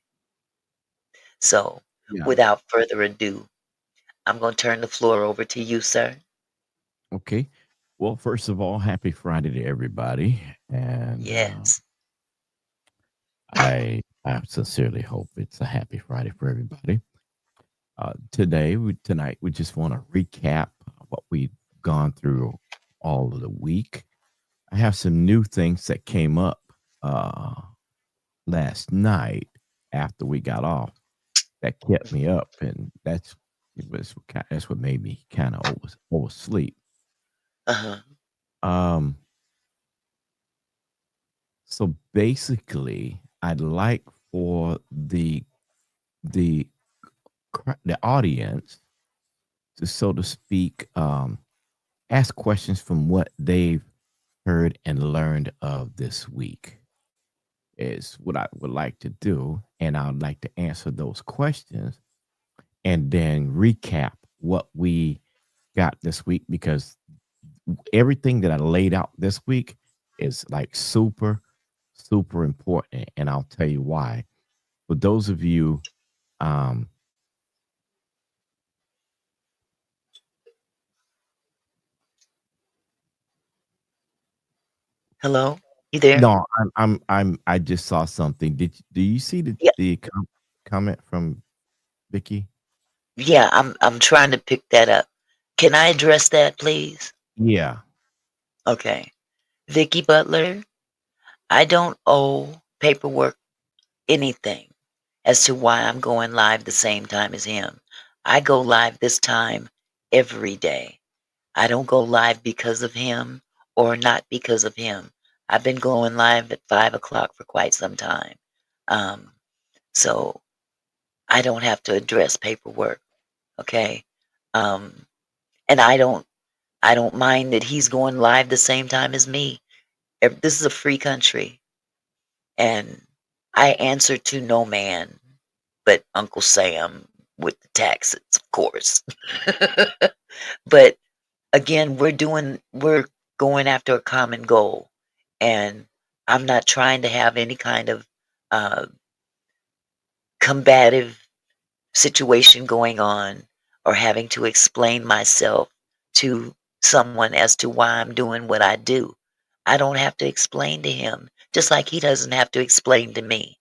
So yeah. without further ado, I'm going to turn the floor over to you, sir. Okay. Well, first of all, happy Friday to everybody, and Yes. I sincerely hope it's a happy Friday for everybody. Tonight, we just want to recap what we've gone through all of the week. I have some new things that came up uh, last night after we got off that kept me up, and that's what made me kind of oversleep. Uh-huh. Um, so basically, I'd like for the the audience to, so to speak, ask questions from what they've heard and learned of this week is what I would like to do. And I'd like to answer those questions and then recap what we got this week because everything that I laid out this week is like super, super important. And I'll tell you why. For those of you, um, Hello? You there? no, I just saw something. Do you see Yeah, the comment from Vicky? yeah, I'm trying to pick that up. Can I address that, please? Yeah. Okay. Vicky Butler, I don't owe paperwork anything as to why I'm going live the same time as him. I go live this time every day. I don't go live because of him or not because of him. I've been going live at 5 o'clock for quite some time. Um, so I don't have to address paperwork. Okay. Um, and I don't mind that he's going live the same time as me. This is a free country, and I answer to no man but Uncle Sam with the taxes, of course. But again, we're going after a common goal, and I'm not trying to have any kind of uh, combative situation going on or having to explain myself to someone as to why I'm doing what I do. I don't have to explain to him, just like he doesn't have to explain to me.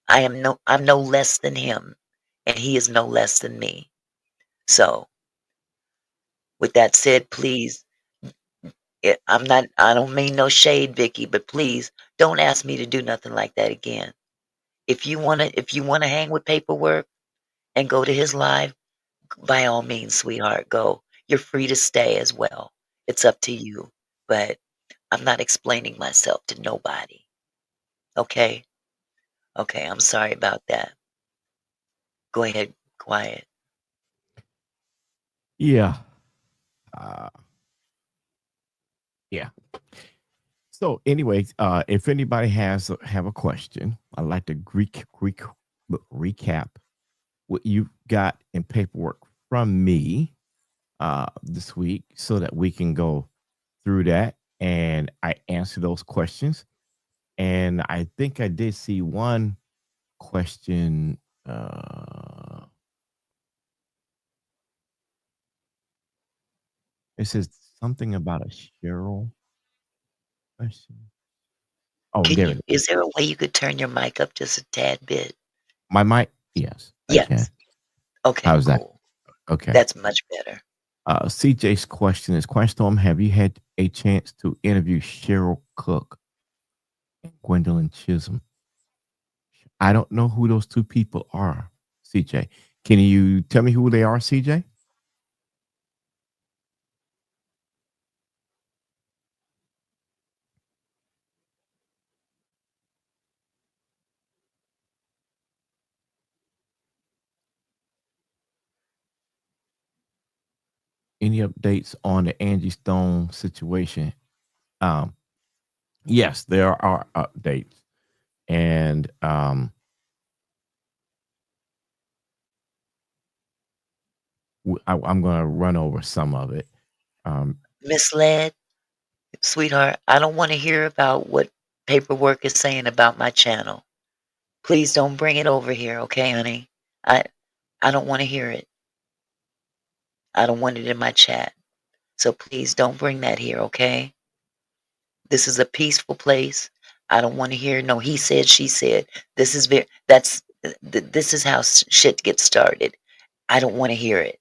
I'm no less than him, and he is no less than me. So, with that said, please, I don't mean no shade, Vicky, but please don't ask me to do nothing like that again. If you wanna hang with paperwork and go to his live, by all means, sweetheart, go. You're free to stay as well. It's up to you. But I'm not explaining myself to nobody. Okay? Okay, I'm sorry about that. Go ahead, quiet. Yeah. Uh, yeah. So, anyways, if anybody have a question, I'd like to recap what you got in paperwork from me this week, so that we can go through that and I answer those questions. And I think I did see one question. It says something about a Cheryl question. Oh, Can there you it is. is there a way you could turn your mic up just a tad bit? My mic. Yes, I can. Yes. Okay, How's that? cool. Okay. That's much better. CJ's question is: Question, have you had a chance to interview Cheryl Cook and Gwendolyn Chisholm? I don't know who those two people are. CJ, can you tell me who they are? CJ, any updates on the Angie Stone situation? Um, yes, there are updates, and I'm going to run over some of it. Um, Misled, sweetheart, I don't wanna hear about what paperwork is saying about my channel. Please don't bring it over here, okay, honey? I I don't wanna hear it. I don't want it in my chat. So please don't bring that here, okay? This is a peaceful place. I don't wanna hear no he said, she said. This is very that's this is how shit gets started. I don't wanna hear it.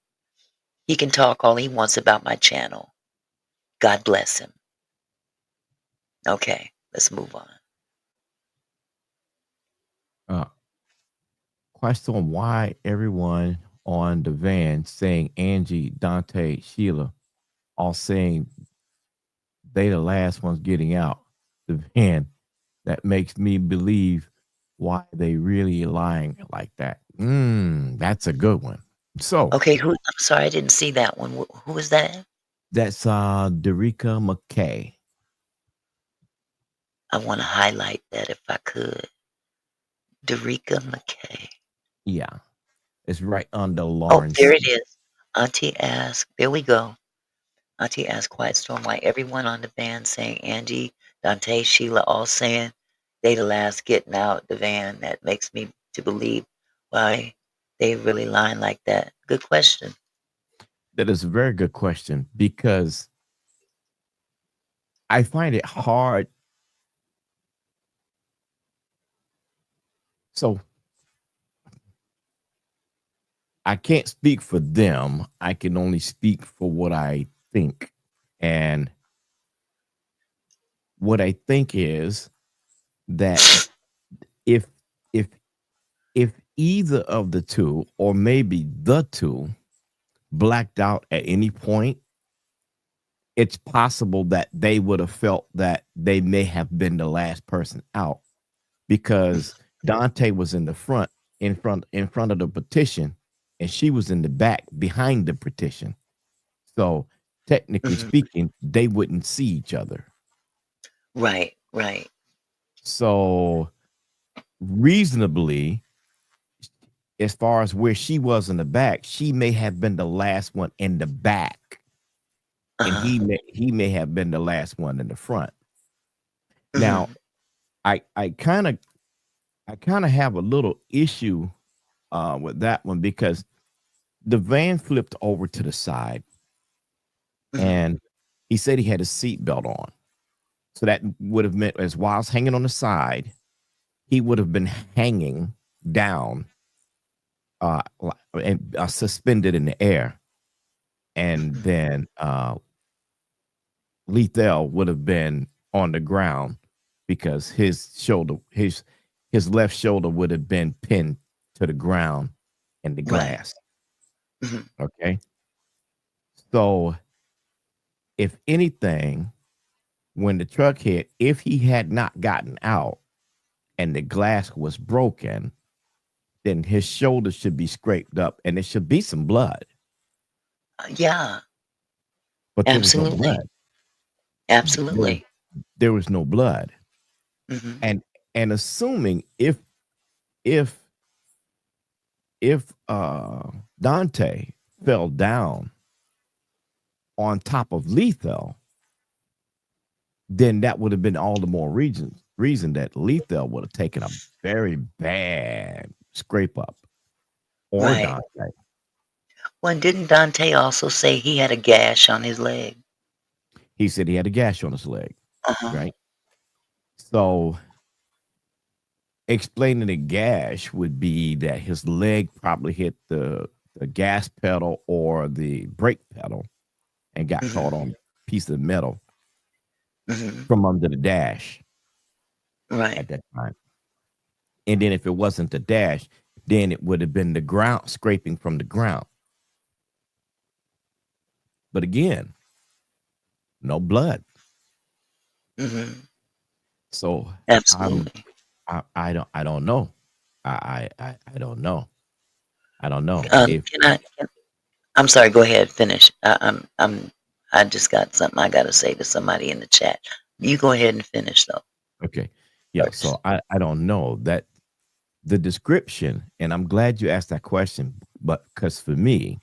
He can talk all he wants about my channel. God bless him. Okay, let's move on. uh, Question: why everyone on the van saying Angie, Dante, Sheila, all saying they the last ones getting out the van? That makes me believe why they really lying like that. That's a good one. So Okay, who I'm sorry, I didn't see that one. Who was that? that's Derica McKay. I wanna highlight that if I could. Derica McKay. Yeah, it's right under Oh, there Lawrence. it is. Auntie asked there we go. Auntie asked Quiet Storm why everyone on the band saying Angie, Dante, Sheila all saying they the last getting out the van. That makes me to believe why they really lying like that. Good question. That is a very good question because I find it hard. So I can't speak for them. I can only speak for what I think. And what I think is that if if if either of the two or maybe the two blacked out at any point, it's possible that they would have felt that they may have been the last person out because Dante was in the front, in front of the petition, and she was in the back behind the petition. So technically Mhm. speaking, they wouldn't see each other. Right, right. So reasonably, as far as where she was in the back, she may have been the last one in the back, and Uh-huh. he may have been the last one in the front. Now, Mhm. I kind of have a little issue with that one because the van flipped over to the side, Mhm. and he said he had his seatbelt on. So that would have meant as whilst hanging on the side, he would have been hanging down, and suspended in the air, and Mhm. then Lethal would have been on the ground because his left shoulder would have been pinned to the ground in the Right. glass. Mhm. Okay. So if anything, when the truck hit, if he had not gotten out and the glass was broken, then his shoulder should be scraped up and there should be some blood, Yeah, but there was no absolutely. blood. There was Absolutely. there was no blood. Mhm. And assuming if if Dante fell down on top of Lethal, then that would have been all the more reason that Lethal would have taken a very bad scrape up, or Right. Dante. Well, and didn't Dante also say he had a gash on his leg? He said he had a gash on his leg, Uh-huh. right? So explaining the gash would be that his leg probably hit the gas pedal or the brake pedal and got caught Mhm. on a piece of metal Mhm. from under the dash Right. at that time. And then if it wasn't the dash, then it would have been the ground scraping from the ground. But again, no blood. Mhm. So I'm Absolutely. I don't know. I don't know. I don't know if Can I'm sorry, go ahead, finish. I just got something I gotta say to somebody in the chat. You go ahead and finish though okay. Yeah, first. so I don't know that the description, and I'm glad you asked that question, but because for me,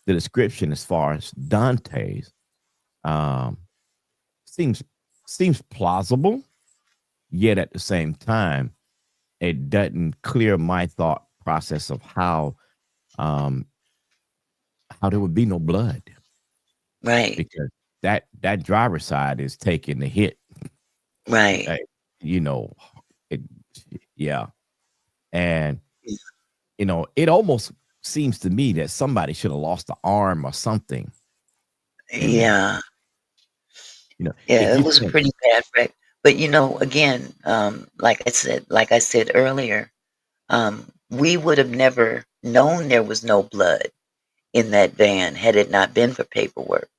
the description as far as Dante's um seems seems plausible, yet at the same time, it doesn't clear my thought process of um how there would be no blood Right. because that driver's side is taking the hit. Right. uh, you know, it, yeah, and it almost seems to me that somebody should have lost an arm or something in that. Yeah. If Yeah, it you was think pretty bad wreck. But again, like I said earlier, we would have never known there was no blood in that van had it not been for paperwork.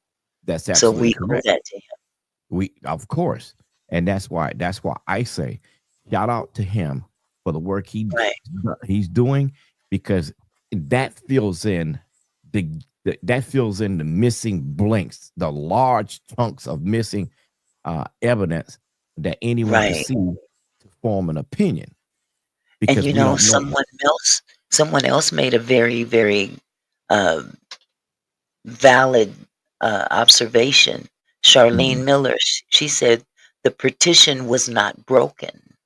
that's So absolutely we owe correct. that to him. We of course, and that's why I say shout out to him for the work Right. he's doing because that fills in that fills in the missing blanks, the large chunks of missing evidence that anyone could right. see to form an opinion And, because you we know, don't know. someone else made a very, very, um, valid, observation. Mhm. Charlene Miller, she said the partition was not broken.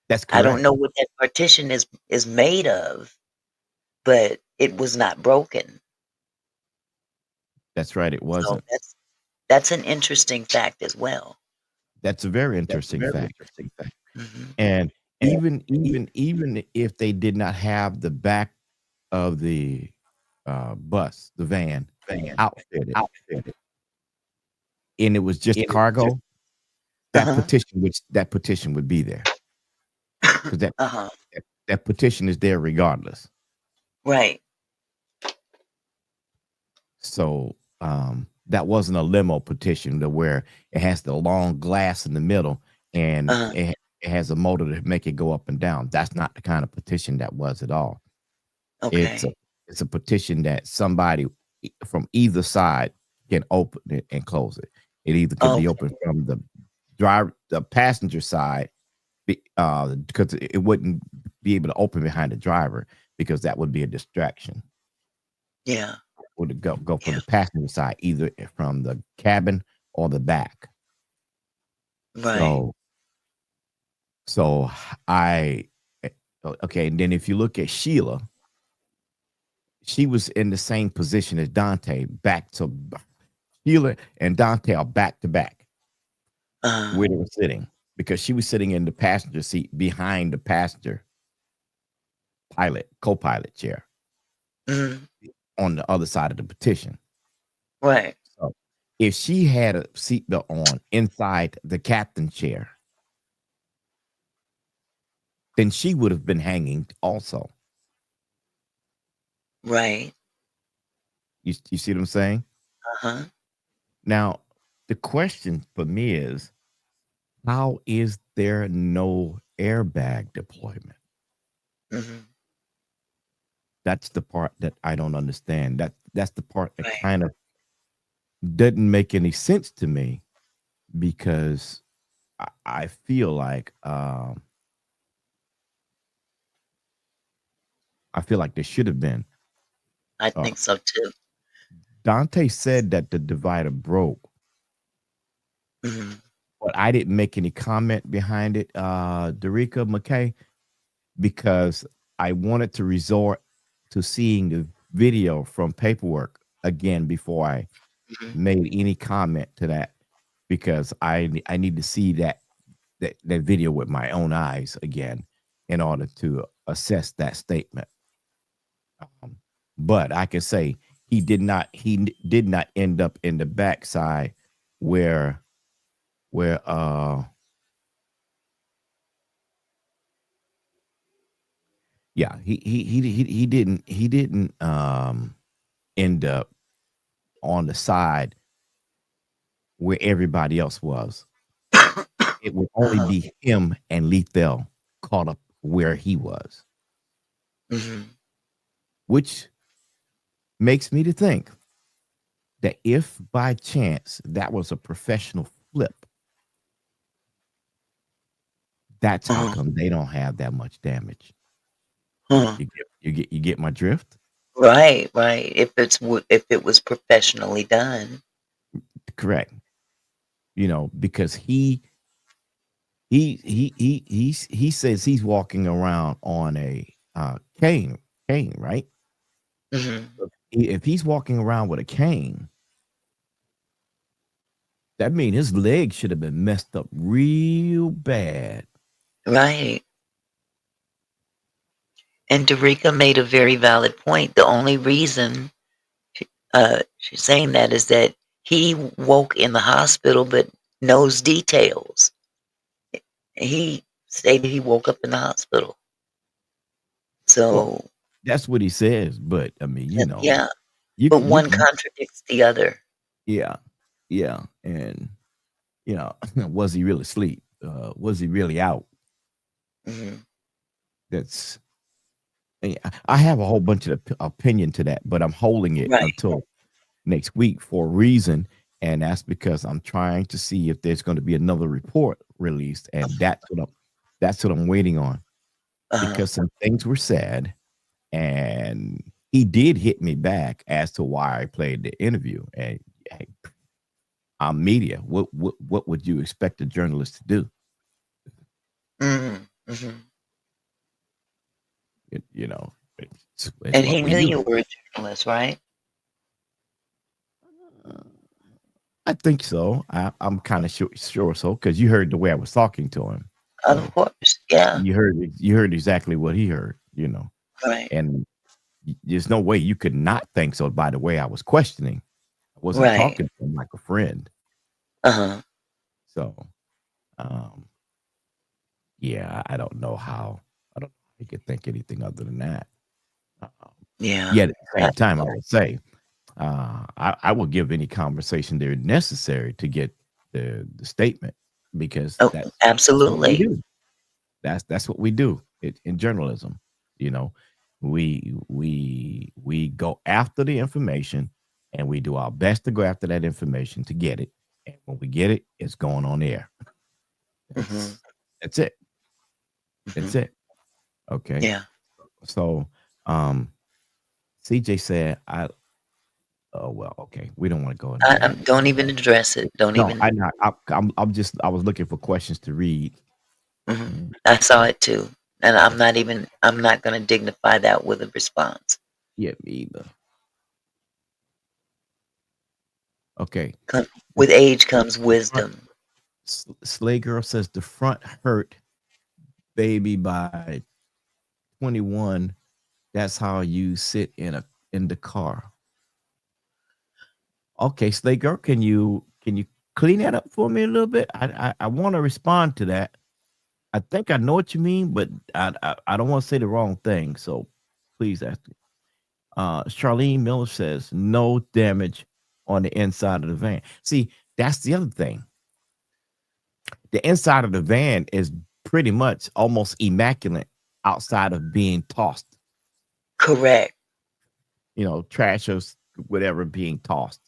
That's I don't correct. know what that partition is made of, but it was not broken. That's right, it So wasn't. that's an interesting fact as well. That's a very interesting fact. Mhm. And even if they did not have the back of the, bus, the van outfitted, and it was just cargo, Uh-huh. that petition would be there because Uh-huh. that petition is there regardless. Right. So, that wasn't a limo petition to where it has the long glass in the middle and Uh-huh. it has a motor to make it go up and down. That's not the kind of petition that was at all. It's a Okay. it's a petition that somebody from either side can open it and close it. It either could be Okay. open from the passenger side, because it wouldn't be able to open behind the driver because that would be a distraction. Yeah. Would go from Yeah. the passenger side, either from the cabin or the back. Right. So so I okay, and then if you look at Sheila, she was in the same position as Dante, back to Sheila and Dante are back to back Uh-huh. where they were sitting because she was sitting in the passenger seat behind the passenger co-pilot chair Mhm. on the other side of the petition. Right. So if she had a seatbelt on inside the captain chair, then she would have been hanging also. Right. You see what I'm saying? Uh-huh. Now, the question for me is, how is there no airbag deployment? Mhm. That's the part that I don't understand. That's the part that Right. kind of doesn't make any sense to me because I feel like there should have been. I Uh, think so too. Dante said that the divider broke, Mhm. but I didn't make any comment behind it, Derica McKay, because I wanted to resort to seeing the video from paperwork again before I Mhm. made any comment to that because I need to see that video with my own eyes again in order to assess that statement. Um, but I can say did not end up in the backside where where yeah he didn't end up on the side where everybody else was. It would only Uh-huh. be him and Lethal caught up where he was, Mhm. which makes me to think that if by chance that was a professional flip, that's how Uh-huh. come they don't have that much damage. Huh. You get my drift? Right, right. If it was professionally done. Correct. You know, because he says he's walking around on a cane, right? Mhm. If he's walking around with a cane, that means his leg should have been messed up real bad. Right. And Derica made a very valid point. The only reason she's saying that is that he woke in the hospital but knows details. He stated he woke up in the hospital. Well, So, that's what he says, but I mean, yeah, you but can one contradicts the other. yeah, yeah, and was he really asleep? Was he really out? Mhm. That's I have a whole bunch of opinion to that, but I'm holding it Right. until next week for a reason. and that's because I'm trying to see if there's going to be another report released, and that's what I'm waiting on Uh-huh. because some things were said, and he did hit me back as to why I played the interview. And hey, I'm media. What would you expect a journalist to do? Mhm. Mhm. It's And what he we knew do. you were a journalist, right? Uh, I think so. I'm kind of sure so because you heard the way I was talking to him, Of so course. Yeah. you heard exactly what he heard. Right. And there's no way you could not think so by the way I was questioning. I wasn't Right. talking to him like a friend. Uh-huh. So, um, yeah, I don't know how. I don't know how he could think anything other than that. Um, Yeah. Yet at the same That's time, I would say I will give any conversation there necessary to get the statement because oh, that's what we absolutely. do. That's what we do in journalism. You know, we go after the information, and we do our best to go after that information to get it. And when we get it, it's going on air. Mhm. That's it. That's Mhm. it. Okay. Yeah. So, um, CJ said, "I." Oh well, okay. We don't want to go into I that. don't even address it. Don't No, even. I not. I was looking for questions to read. Mhm. Mm, I saw it too, and yeah, I'm not gonna dignify that with a response. yeah, me either. Okay. Com The, with age comes the front wisdom. Slay Girl says the front hurt baby by 21. That's how you sit in the car. Okay, Slay Girl, can you clean that up for me a little bit? I want to respond to that. I think I know what you mean, but I don't want to say the wrong thing. So please ask me. Charlene Miller says no damage on the inside of the van. See, that's the other thing. The inside of the van is pretty much almost immaculate outside of being tossed, Correct. trash or whatever being tossed.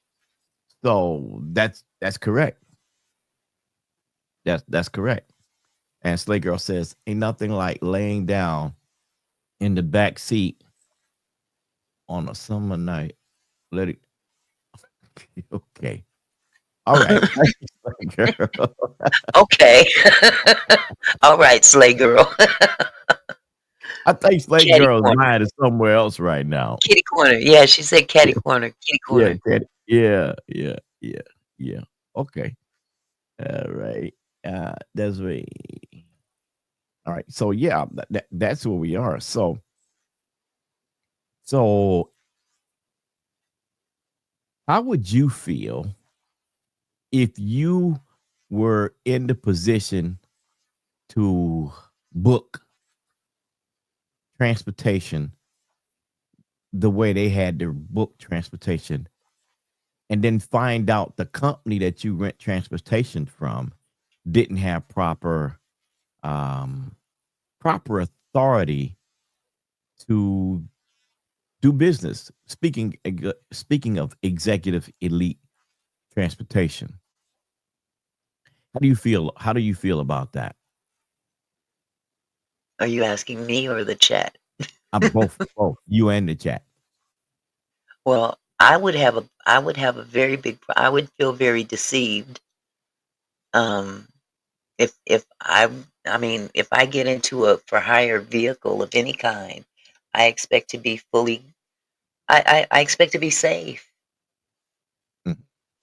So that's correct. That's correct. And Slay Girl says, ain't nothing like laying down in the back seat on a summer night. Let it okay. All right. Thank you, Slay Girl. Okay. All right, Slay Girl. I think Slate Catty Girl's corner. mind is somewhere else right now. Kitty corner. Yeah, she said catty corner. Kitty Yeah, corner. Ted. Yeah, yeah, yeah, yeah. Okay. All right. That's right. All right. So yeah, that's where we are. So how would you feel if you were in the position to book transportation the way they had to book transportation and then find out the company that you rent transportation from didn't have um, proper authority to do business. Speaking of executive elite transportation, How do you feel about that? Are you asking me or the chat? Both you and the chat. Well, I would have a very I would feel very deceived, um, if I mean, if I get into a for hire vehicle of any kind, I expect to be fully I expect to be safe. Mm,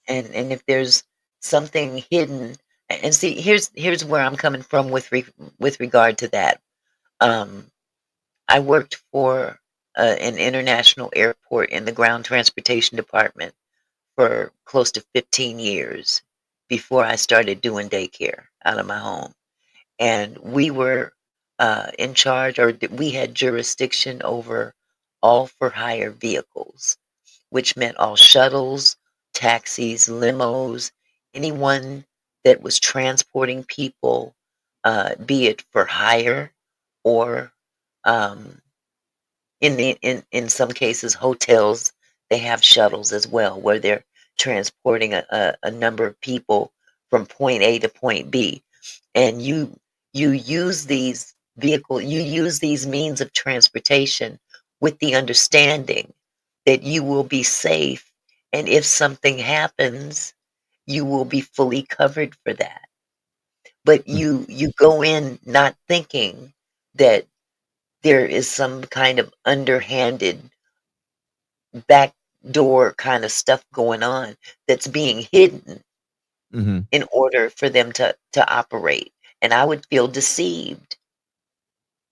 And if there's something hidden, and see, here's where I'm coming from with regard to that. Um, I worked for an international airport in the ground transportation department for close to 15 years before I started doing daycare out of my home. And we were in charge, or we had jurisdiction over all for hire vehicles, which meant all shuttles, taxis, limos, anyone that was transporting people, be it for hire or um, in some cases hotels, they have shuttles as well where they're transporting a number of people from point A to point B, and you use these means of transportation with the understanding that you will be safe, and if something happens, you will be fully covered for that. But Mm, you go in not thinking that there is some kind of underhanded backdoor kind of stuff going on that's being hidden mhm, in order for them to operate. And I would feel deceived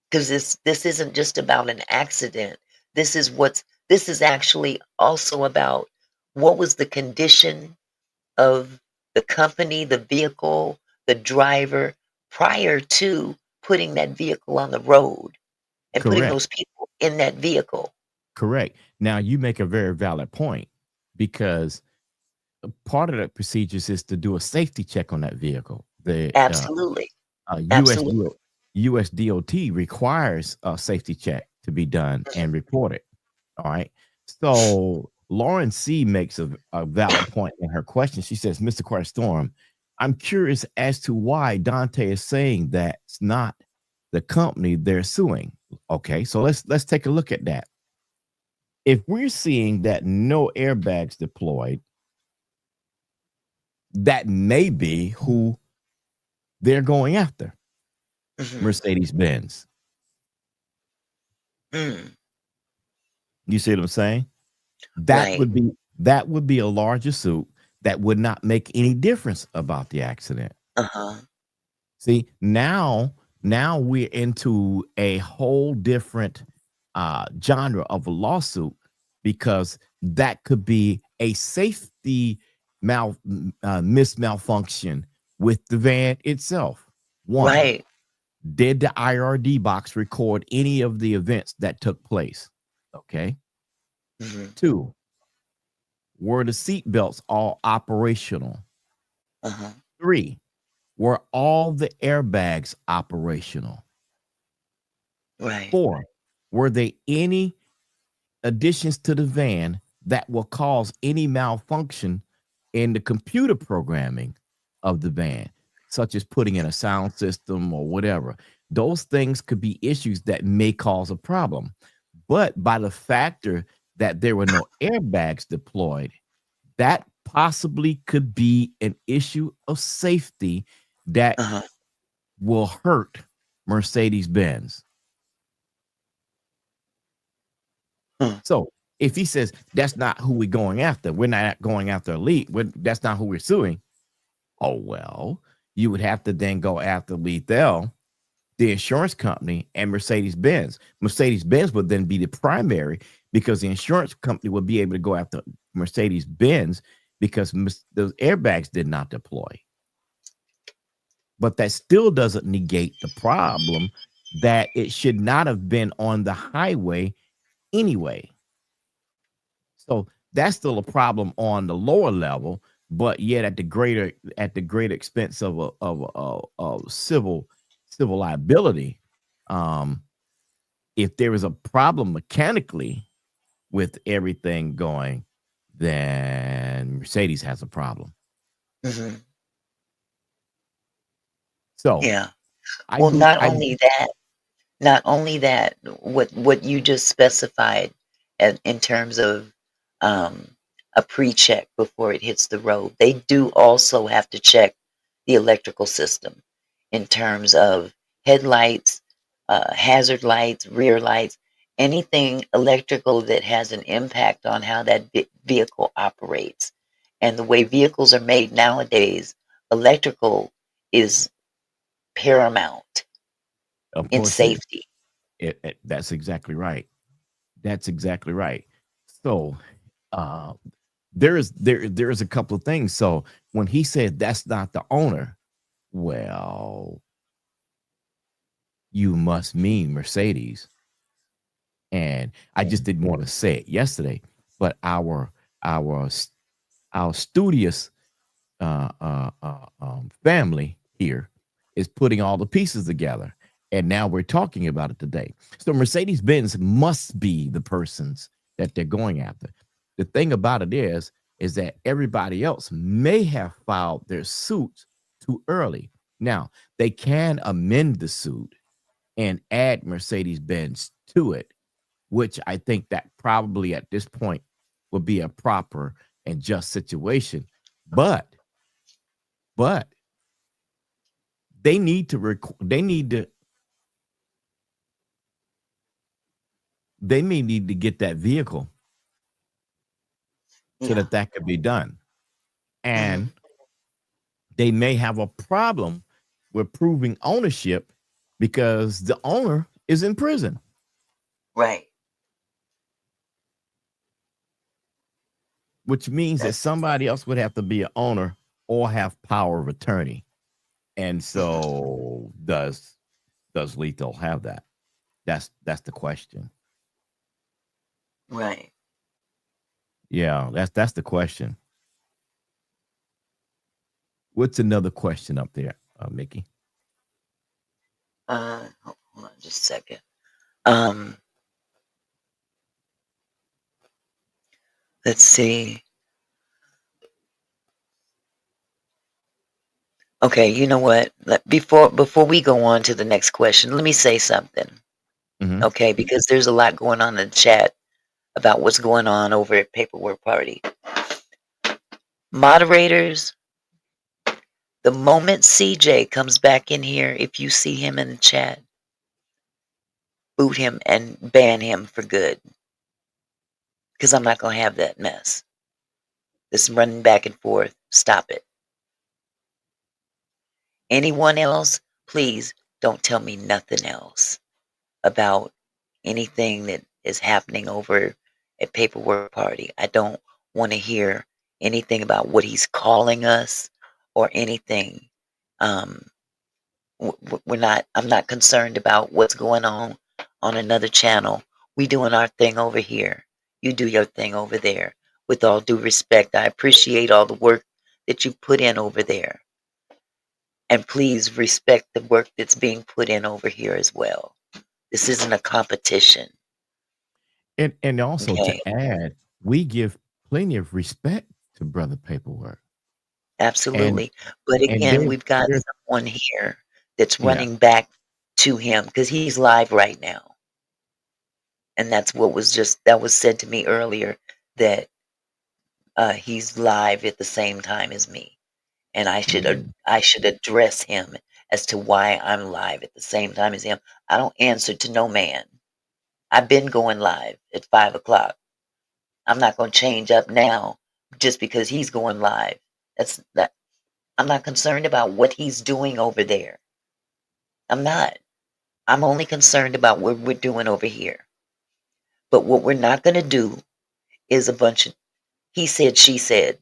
because this isn't just about an accident. This is actually also about what was the condition of the company, the vehicle, the driver prior to putting that vehicle on the road and putting correct, those people in that vehicle. correct. Now you make a very valid point because part of the procedures is to do a safety check on that vehicle. The Absolutely. US Absolutely. USDOT requires a safety check to be done and reported. All right. So Lauren C makes a valid point in her question. She says, Mr. Quiet Storm, I'm curious as to why Dante is saying that's not the company they're suing. Okay, so let's take a look at that. If we're seeing that no airbags deployed, that may be who they're going after, Mhm. Mercedes Benz. Mm. You see what I'm saying? That Right. would be that would be a larger suit that would not make any difference about the accident. Uh-huh. See, now we're into a whole different genre of a lawsuit because that could be a safety malfunction with the van itself. One, Right. did the IRD box record any of the events that took place? Okay. Mhm. Two, were the seat belts all operational? Uh-huh. Three, were all the airbags operational? Right. Four, were there any additions to the van that will cause any malfunction in the computer programming of the van, such as putting in a sound system or whatever? Those things could be issues that may cause a problem. But by the factor that there were no airbags deployed, that possibly could be an issue of safety that Uh-huh. will hurt Mercedes Benz. Huh. So if he says that's not who we're going after, we're not going after Elite, that's not who we're suing. Oh, well, you would have to then go after Lethal, the insurance company, and Mercedes Benz. Mercedes Benz would then be the primary because the insurance company would be able to go after Mercedes Benz because those airbags did not deploy. But that still doesn't negate the problem that it should not have been on the highway anyway. So that's still a problem on the lower level, but yet at the greater expense of a civil liability. Um, if there is a problem mechanically with everything going, then Mercedes has a problem. Mhm. So Yeah. I Well, do not I only that, not only that, what you just specified in terms of um, a pre-check before it hits the road, they do also have to check the electrical system in terms of headlights, hazard lights, rear lights, anything electrical that has an impact on how that vehicle operates. And the way vehicles are made nowadays, electrical is paramount of in course it, safety. that's exactly right. That's exactly right. So uh there is a couple of things. So when he said that's not the owner, well, you must mean Mercedes. And I just didn't want to say it yesterday, but our our studious family here is putting all the pieces together, and now we're talking about it today. So Mercedes Benz must be the persons that they're going after. The thing about it is, is that everybody else may have filed their suits too early. Now, they can amend the suit and add Mercedes Benz to it, which I think that probably at this point would be a proper and just situation. But, but they need to they may need to get that vehicle so Yeah. that that could be done. Hmm. And they may have a problem with proving ownership because the owner is in prison, Right. which means that That's. somebody else would have to be an owner or have power of attorney. And Hmm. so does Lethal have that? That's the question. Right. Yeah, that's the question. What's another question up there, Mickey? Hold on just a second. Um, let's see. Okay, you know what? Before we go on to the next question, let me say something. Hmm. Okay, because there's a lot going on in the chat about what's going on over at Paperwork Party. Moderators, the moment CJ comes back in here, if you see him in the chat, boot him and ban him for good. Because I'm not going to have that mess. This running back and forth. Stop it. Anyone else, please don't tell me nothing else about anything that is happening over at Paperwork Party. I don't want to hear anything about what he's calling us or anything. Um, we're not. I'm not concerned about what's going on another channel. We doing our thing over here. You do your thing over there. With all due respect, I appreciate all the work that you put in over there, and please respect the work that's being put in over here as well. This isn't a competition. And also to Okay. add, we give plenty of respect to Brother Paperwork. And Absolutely. But and again, we've got there's someone here that's yeah. running back to him because he's live right now. And that's what that was said to me earlier, that he's live at the same time as me. And Mhm. I should address him as to why I'm live at the same time as him. I don't answer to no man. I've been going live at 5 o'clock. I'm not going to change up now just because he's going live. That. I'm not concerned about what he's doing over there. I'm not. I'm only concerned about what we're doing over here. But what we're not going to do is a bunch of he said, she said.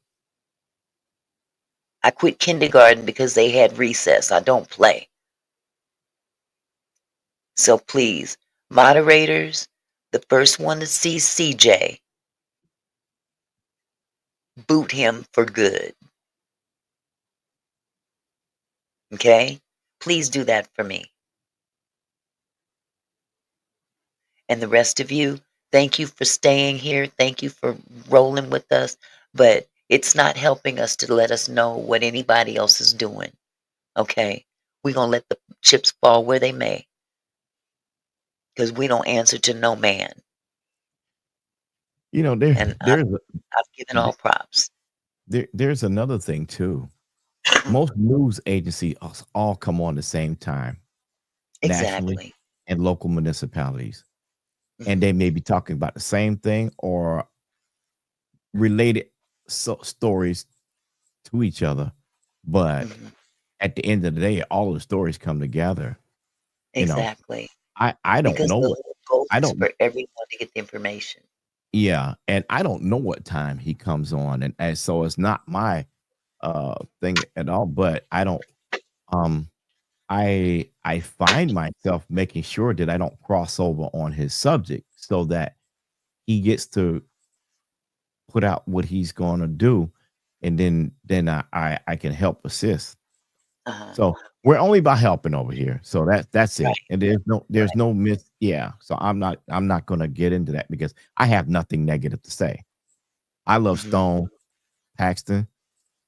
I quit kindergarten because they had recess. I don't play. So please, moderators, the first one to see CJ, boot him for good. Okay? Please do that for me. And the rest of you, thank you for staying here. Thank you for rolling with us. But it's not helping us to let us know what anybody else is doing. Okay? We're going to let the chips fall where they may because we don't answer to no man. You know, And I've given all props. there's another thing too. Most news agencies all come on the same time, nationally Exactly. and local municipalities, and Hmm. they may be talking about the same thing or related stories to each other. But Hmm. at the end of the day, all of the stories come together. You know, Exactly. I don't Because know the what whole goal I is don't for everyone to get the information. yeah, and I don't know what time he comes on, and so it's not my thing at all. But I don't um I find myself making sure that I don't cross over on his subject so that he gets to put out what he's gonna do, and then I can help assist. Uh-huh. So we're only about helping over here. So that's it. Right. And there's Right. no miss yeah. So I'm not gonna get into that because I have nothing negative to say. I love Hmm. Stone. Paxton,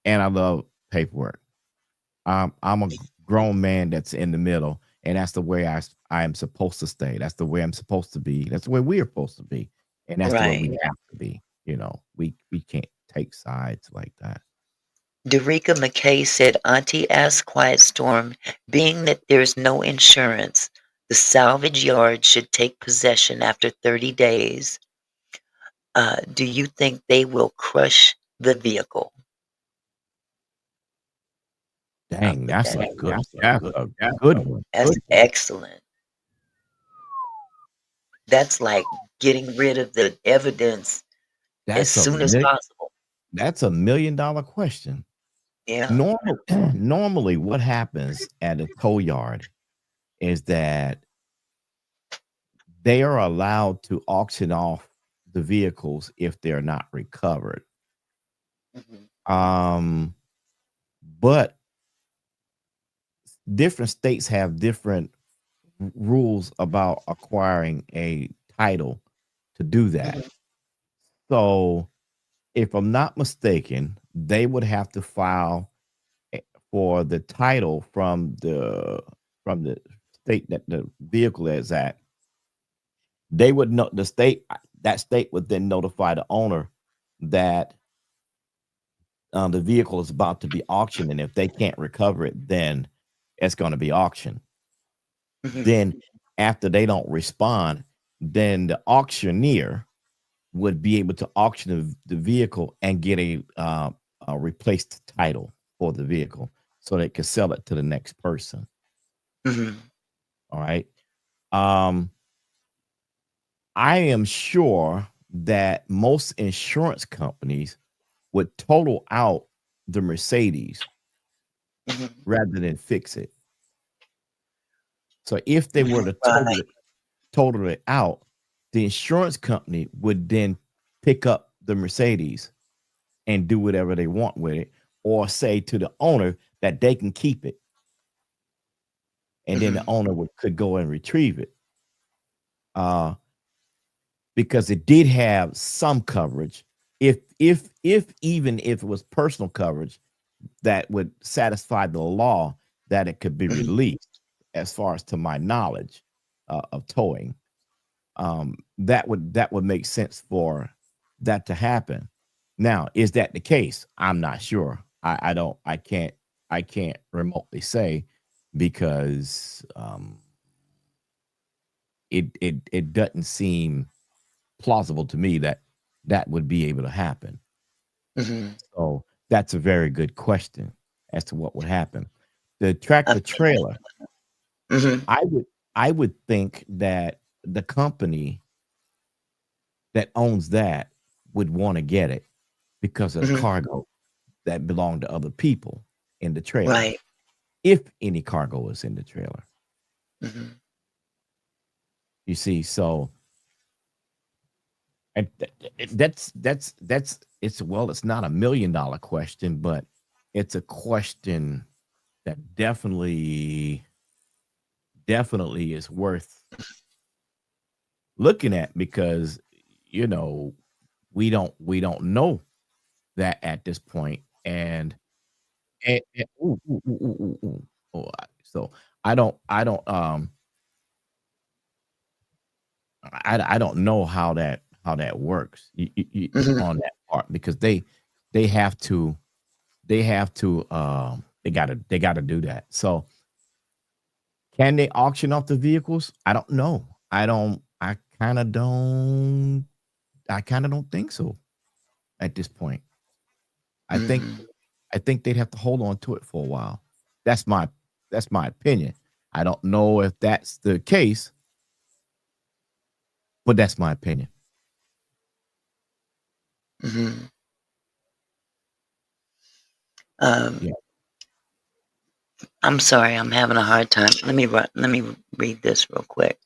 and I love paperwork. I'm a grown man that's in the middle, and that's the way I am supposed to stay. That's the way I'm supposed to be. That's the way we're supposed to be, and that's the way Right. we have to be. We can't take sides like that. Derica McKay said, Auntie asked Quiet Storm, being that there's no insurance, the salvage yard should take possession after 30 days. Do you think they will crush the vehicle? I'll Dang, put that's that a in good. there. That's a good one. That's excellent. That's like getting rid of the evidence as That's a soon as mi- possible. that's $1 million question. Yeah. Normal, normally, what happens at a tow yard is that they are allowed to auction off the vehicles if they're not recovered. Mhm. Um, but different states have different rules about acquiring a title to do that. Mhm. So, if I'm not mistaken, they would have to file a- for the title from the state that the vehicle is at. They would know the state that state would then notify the owner that the vehicle is about to be auctioned, and if they can't recover it, then it's going to be auctioned. Mhm. Then, after they don't respond, then the auctioneer would be able to auction the vehicle and get a replaced title for the vehicle, so they could sell it to the next person. Mhm. All right. Um, I am sure that most insurance companies would total out the Mercedes Mhm. rather than fix it. So if they were to Right. total it out, the insurance company would then pick up the Mercedes and do whatever they want with it, or say to the owner that they can keep it, and then the Mhm. owner could go and retrieve it. Uh, because it did have some coverage. If even if it was personal coverage that would satisfy the law, that it could be Mhm. released, as far as to my knowledge of towing. That would make sense for that to happen. Now, is that the case? I'm not sure. I don't. I can't remotely say, because it doesn't seem plausible to me that that would be able to happen. Mhm. So that's a very good question as to what would happen. The I tractor think. trailer, Mhm. I would I would think that the company that owns that would want to get it because of the Mhm. cargo that belonged to other people in the trailer, Right. if any cargo is in the trailer. Mhm. You see, so and that's it's well, it's not $1 million question, but it's a question that definitely is worth looking at, because you know we don't know that at this point, and ooh, ooh, ooh, ooh, ooh, ooh. Oh, so I don't know how that works, Mhm. on that part, because they have to they gotta do that. So, can they auction off the vehicles? I don't know. I kind of don't think so at this point. I think Mhm. I think they'd have to hold on to it for a while. That's my that's my opinion. I don't know if that's the case, but that's my opinion. Mhm. Um, Yeah. I'm sorry, I'm having a hard time. Let me read this real quick.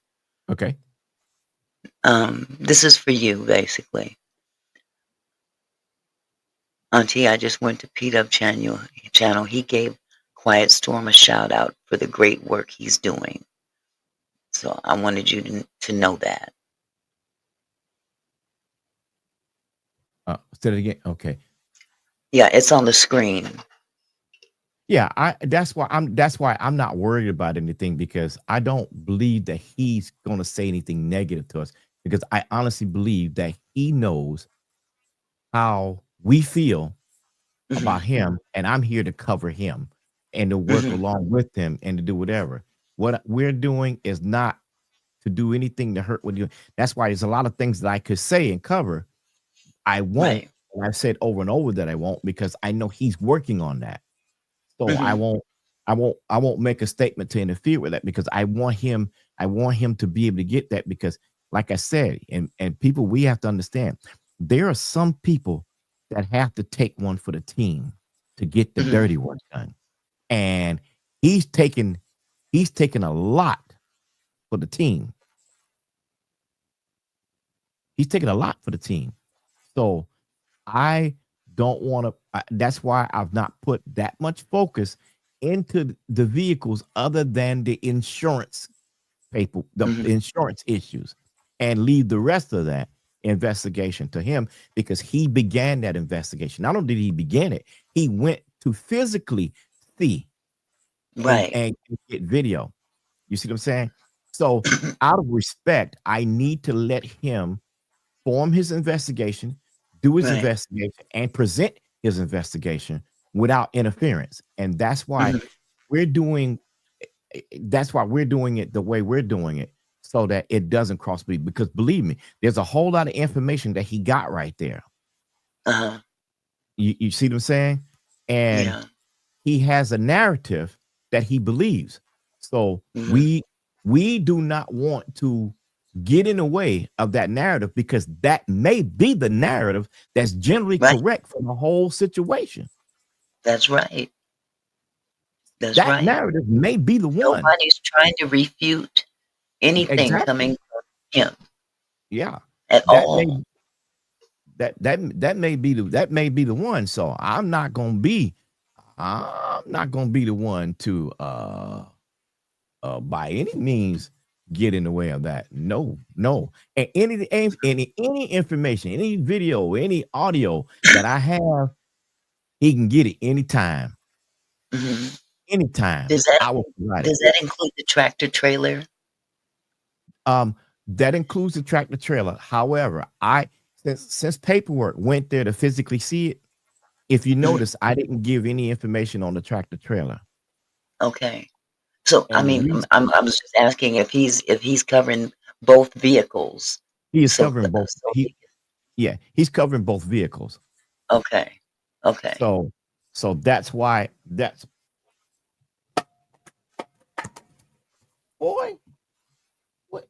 Okay. This is for you, basically. Auntie, I just went to Pete Up channel. He gave Quiet Storm a shout out for the great work he's doing. So I wanted you to know that. Say it again. Okay. Yeah, it's on the screen. Yeah, I that's why I'm not worried about anything because I don't believe that he's gonna say anything negative to us because I honestly believe that he knows how we feel about Mhm, him, and I'm here to cover him and to work mhm, along with him and to do whatever. What we're doing is not to do anything to hurt what you. That's why there's a lot of things that I could say and cover. I won't, right. and I've said over and over that I won't because I know he's working on that. So Mhm, I won't make a statement to interfere with that because I want him to be able to get that because like I said, and people we have to understand, there are some people that have to take one for the team to get the mhm, dirty work done. And he's taken he's taken a lot for the team. He's taken a lot for the team. So I don't want to. That's why I've not put that much focus into the vehicles other than the insurance paper, the mhm, insurance issues, and leave the rest of that investigation to him because he began that investigation. Not only did he begin it, he went to physically see right. and get video. You see what I'm saying? So, out of respect, I need to let him form his investigation, do his Right. investigation, and present his investigation without interference. And Mhm, that's why we're doing it the way we're doing it, so that it doesn't cross me. Because believe me, there's a whole lot of information that he got right there. uh-huh, You see what I'm saying? And yeah, he has a narrative that he believes. So mhm, we do not want to get in the way of that narrative because that may be the narrative that's generally right. correct for the whole situation. That's right. That's That right. narrative may be the one. Nobody's trying to refute anything Exactly. coming from him Yeah. at That may all. that may be the one. So I'm not gonna be the one to by any means get in the way of that. No, no. And any information, any video, any audio that I have, he can get it anytime. Mhm. Anytime. Does that I will provide it. does that include the tractor trailer? Um, that includes the tractor trailer. However, I since paperwork went there to physically see it, if you Mhm, notice, I didn't give any information on the tractor trailer. okay. So, I And the mean, reason I was just asking if he's covering both vehicles he is so covering both so he he yeah, he's covering both vehicles. okay. Okay. So that's why that's boy, what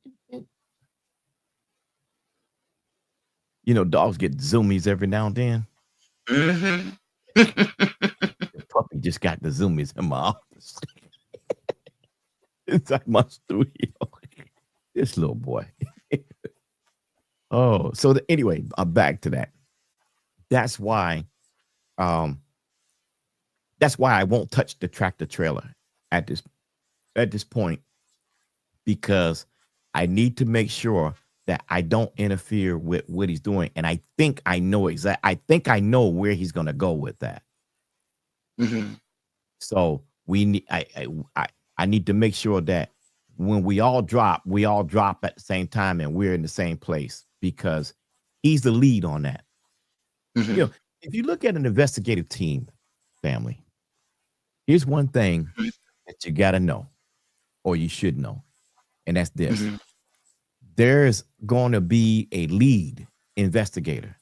dogs get zoomies every now and then. Mhm. The puppy just got the zoomies in my office. Inside my studio. This little boy. Oh, so anyway, I'm back to that. That's why, um, that's why I won't touch the tractor trailer at this point because I need to make sure that I don't interfere with what he's doing. And I think I know where he's gonna go with that. Mhm. So we need I I need to make sure that when we all drop at the same time and we're in the same place because he's the lead on that. You know, Mhm. if you look at an investigative team, family, here's one thing Mhm. that you gotta know, or you should know, and that's this. Mhm. There's gonna be a lead investigator.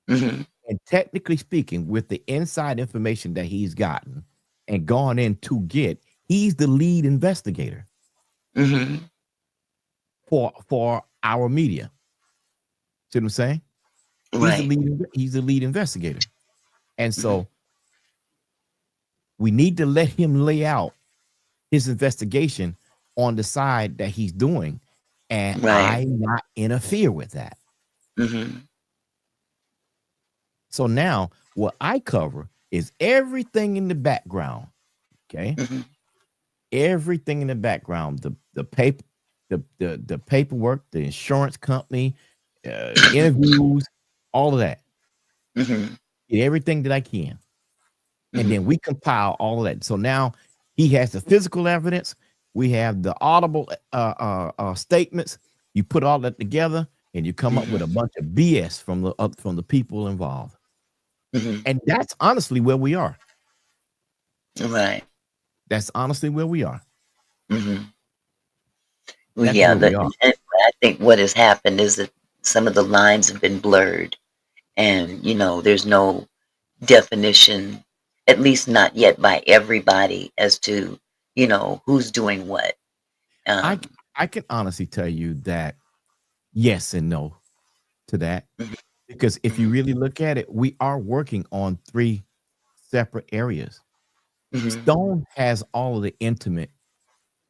Mhm. And technically speaking, with the inside information that he's gotten and gone in to get, he's the lead investigator Mhm. for our media. See what I'm saying? Right. He's the lead investigator. And Mhm. so we need to let him lay out his investigation on the side that he's doing and Right. I not interfere with that. Mhm. So now what I cover is everything in the background, okay? Mhm. Everything in the background, the paper, the paperwork, the insurance company, interviews, all of that. Mhm. get everything that I can. And Mhm. then we compile all of that. So now he has the physical evidence. We have the audible statements. You put all that together, and you come up with Mhm. a bunch of BS from the people involved. Mhm. And that's honestly where we are. Right. That's honestly where we are. Mhm. Well, That's yeah, where we are. and I think what has happened is that some of the lines have been blurred, and, there's no definition, at least not yet by everybody, as to, who's doing what. I Um, I can honestly tell you that yes and no to that, mhm, because if you mhm, really look at it, we are working on three separate areas. mhm, Stone has all of the intimate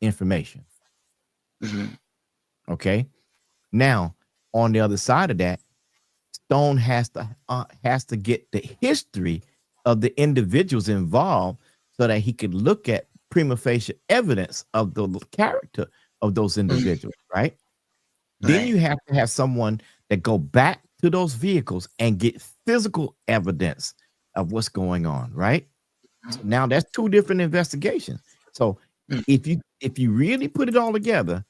information. mhm, Okay. Now, on the other side of that, Stone has to get the history of the individuals involved so that he could look at prima facie evidence of the character of those mhm, individuals, right? Then right. you have to have someone that go back to those vehicles and get physical evidence of what's going on, right? So Mhm, now that's two different investigations. So mhm, if you really put it all together,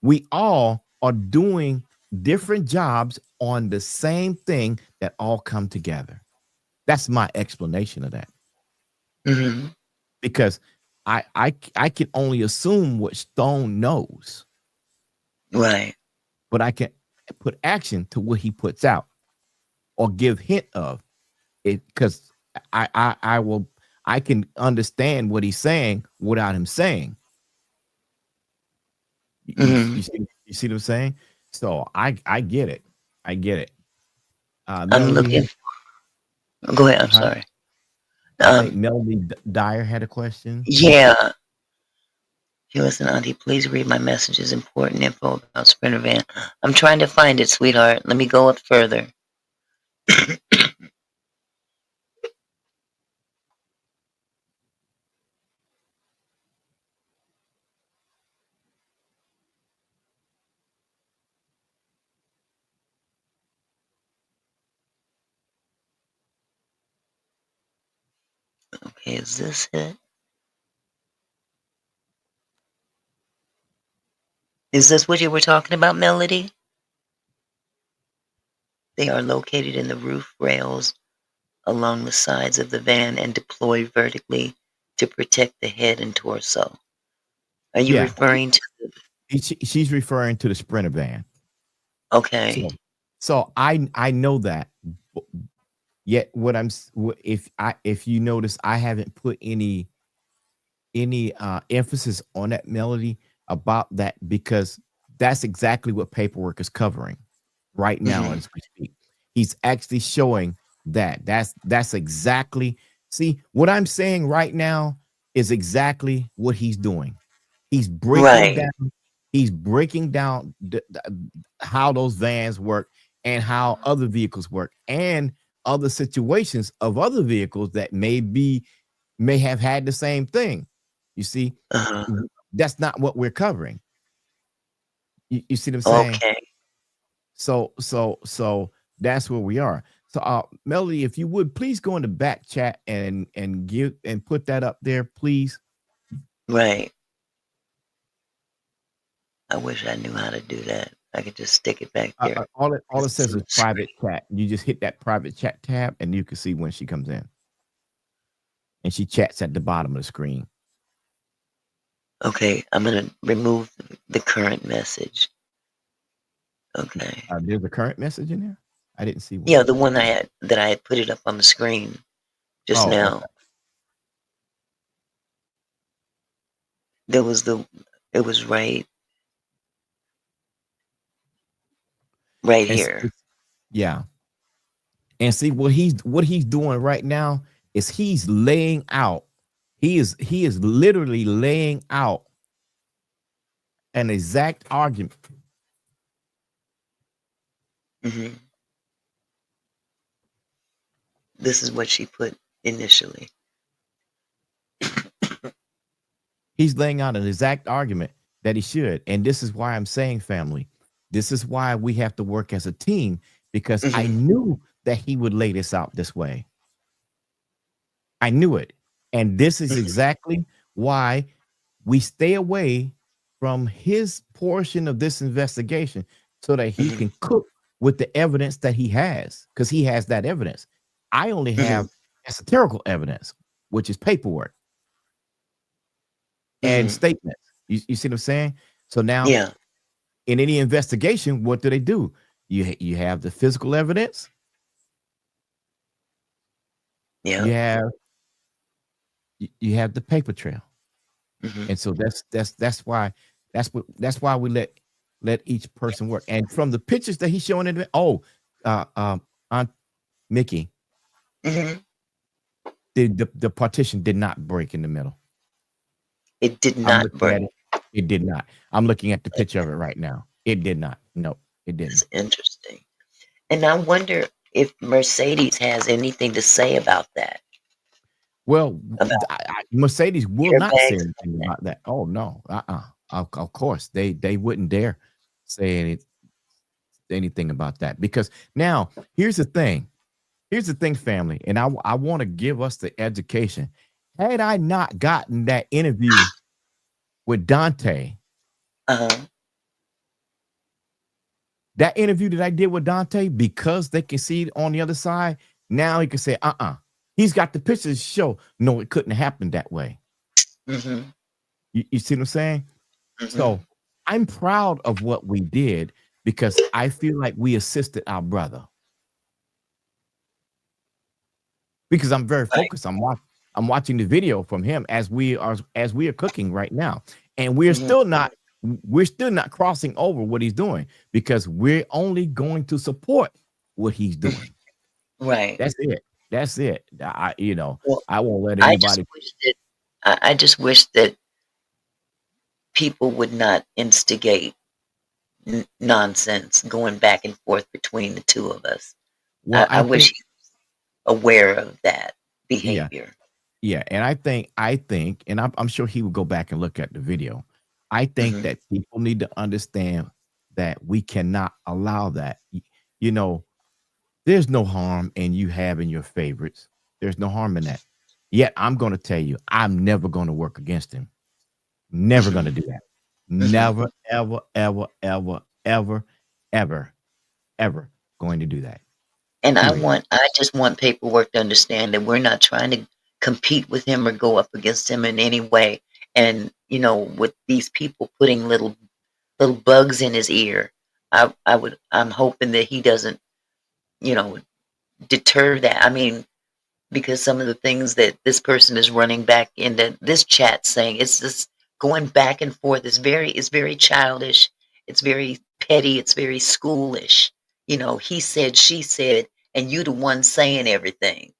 we all are doing different jobs on the same thing that all come together. That's my explanation of that. mhm, Because I can only assume what Stone knows, right. but I can put action to what he puts out or give hint of it, because I can understand what he's saying without him saying. Mhm. You see what I'm saying? So I get it. I get it. I'm Melody, looking. Go ahead. I'm huh? sorry. I think Um, Melody Dyer had a question. yeah. He was an auntie. Please read my messages. Important info about Sprinter Van. I'm trying to find it, sweetheart. Let me go up further. Okay, is this it? Is this what you were talking about, Melody? They are located in the roof rails along the sides of the van and deployed vertically to protect the head and torso. Are you Yeah, referring to the she's referring to the Sprinter van. okay. So, so I know that. Yet, if you notice, I haven't put any emphasis on that, Melody, about that, because that's exactly what paperwork is covering right now Mhm. as we speak. He's actually showing that. That's exactly, see what I'm saying right now is exactly what he's doing. He's breaking Right. down he's breaking down how those vans work and how other vehicles work and other situations of other vehicles that may have had the same thing. You see, Uh-huh. that's not what we're covering. You see what I'm saying? Okay. So that's where we are. So, Melody, if you would please go in the back chat and give and put that up there, please. Right. I wish I knew how to do that. I could just stick it back there All because it it's says on is the private screen. chat. You just hit that private chat tab, and you can see when she comes in, and she chats at the bottom of the screen. Okay, I'm gonna remove the current message. Okay. There's a current message in there. I didn't see Yeah, one. the one that I had put it up on the screen just Oh, now. okay. There was the it was right And here. yeah, and see what he's doing right now is he's laying out. He is literally laying out an exact argument. Mhm. This is what she put initially. He's laying out an exact argument that he should. And this is why I'm saying, family, this is why we have to work as a team, because I Mhm. knew that he would lay this out this way. I knew it. And this is Mhm, exactly why we stay away from his portion of this investigation so that he mhm, can cook with the evidence that he has, because he has that evidence. I only mhm, have esoterical evidence, which is paperwork and mhm. statements. You see what I'm saying? So now Yeah, in any investigation, what do? You have the physical evidence, yeah. you have you have the paper trail. Mhm, And so that's why we let each person work. And from the pictures that he's showing in the uh, um, Aunt Mickey, mhm. the partition did not break in the middle. It did I'm not looking break. at it. It did not. I'm looking at the picture of it right now. It did not. No, it didn't. That's interesting. And I wonder if Mercedes has anything to say about that, Well, about Mercedes will not say airbags and anything that. about that. Oh no, of course they wouldn't dare say anything about that, because now here's the thing. Here's the thing, family, and I want to give us the education. Had I not gotten that interview with Dante, Uh-huh. that interview that I did with Dante, because they can see it on the other side, now he can say, he's got the pictures to show. No, it couldn't happen that way. Mhm, You see what I'm saying? mhm. So I'm proud of what we did because I feel like we assisted our brother. Because I'm very Right. focused. I'm watching the video from him as we are cooking right now. And Mhm. we're still not crossing over what he's doing, because we're only going to support what he's Mhm. doing. Right. That's it. That's it. Well, I won't let I just anybody. wish that I just wish that people would not instigate nonsense going back and forth between the two of us. Well, I I wish think, he was aware of that yeah, behavior. yeah, and I think, and I'm sure he would go back and look at the video. I think Mhm, that people need to understand that we cannot allow that. You know, there's no harm in you having your favorites. There's no harm in that. Yet I'm going to tell you, I'm never going to work against him. Never going to mhm, do that. mhm. Never, ever, ever, ever, ever, ever, ever going to do that. And Period. I just want paperwork to understand that we're not trying to compete with him or go up against him in any way. And, with these people putting little bugs in his ear, I'm hoping that he doesn't, you know, deter that. I mean, because some of the things that this person is running back into this chat saying, it's just going back and forth. It's very childish. It's very petty. It's very schoolish. He said, she said, and you the one saying everything.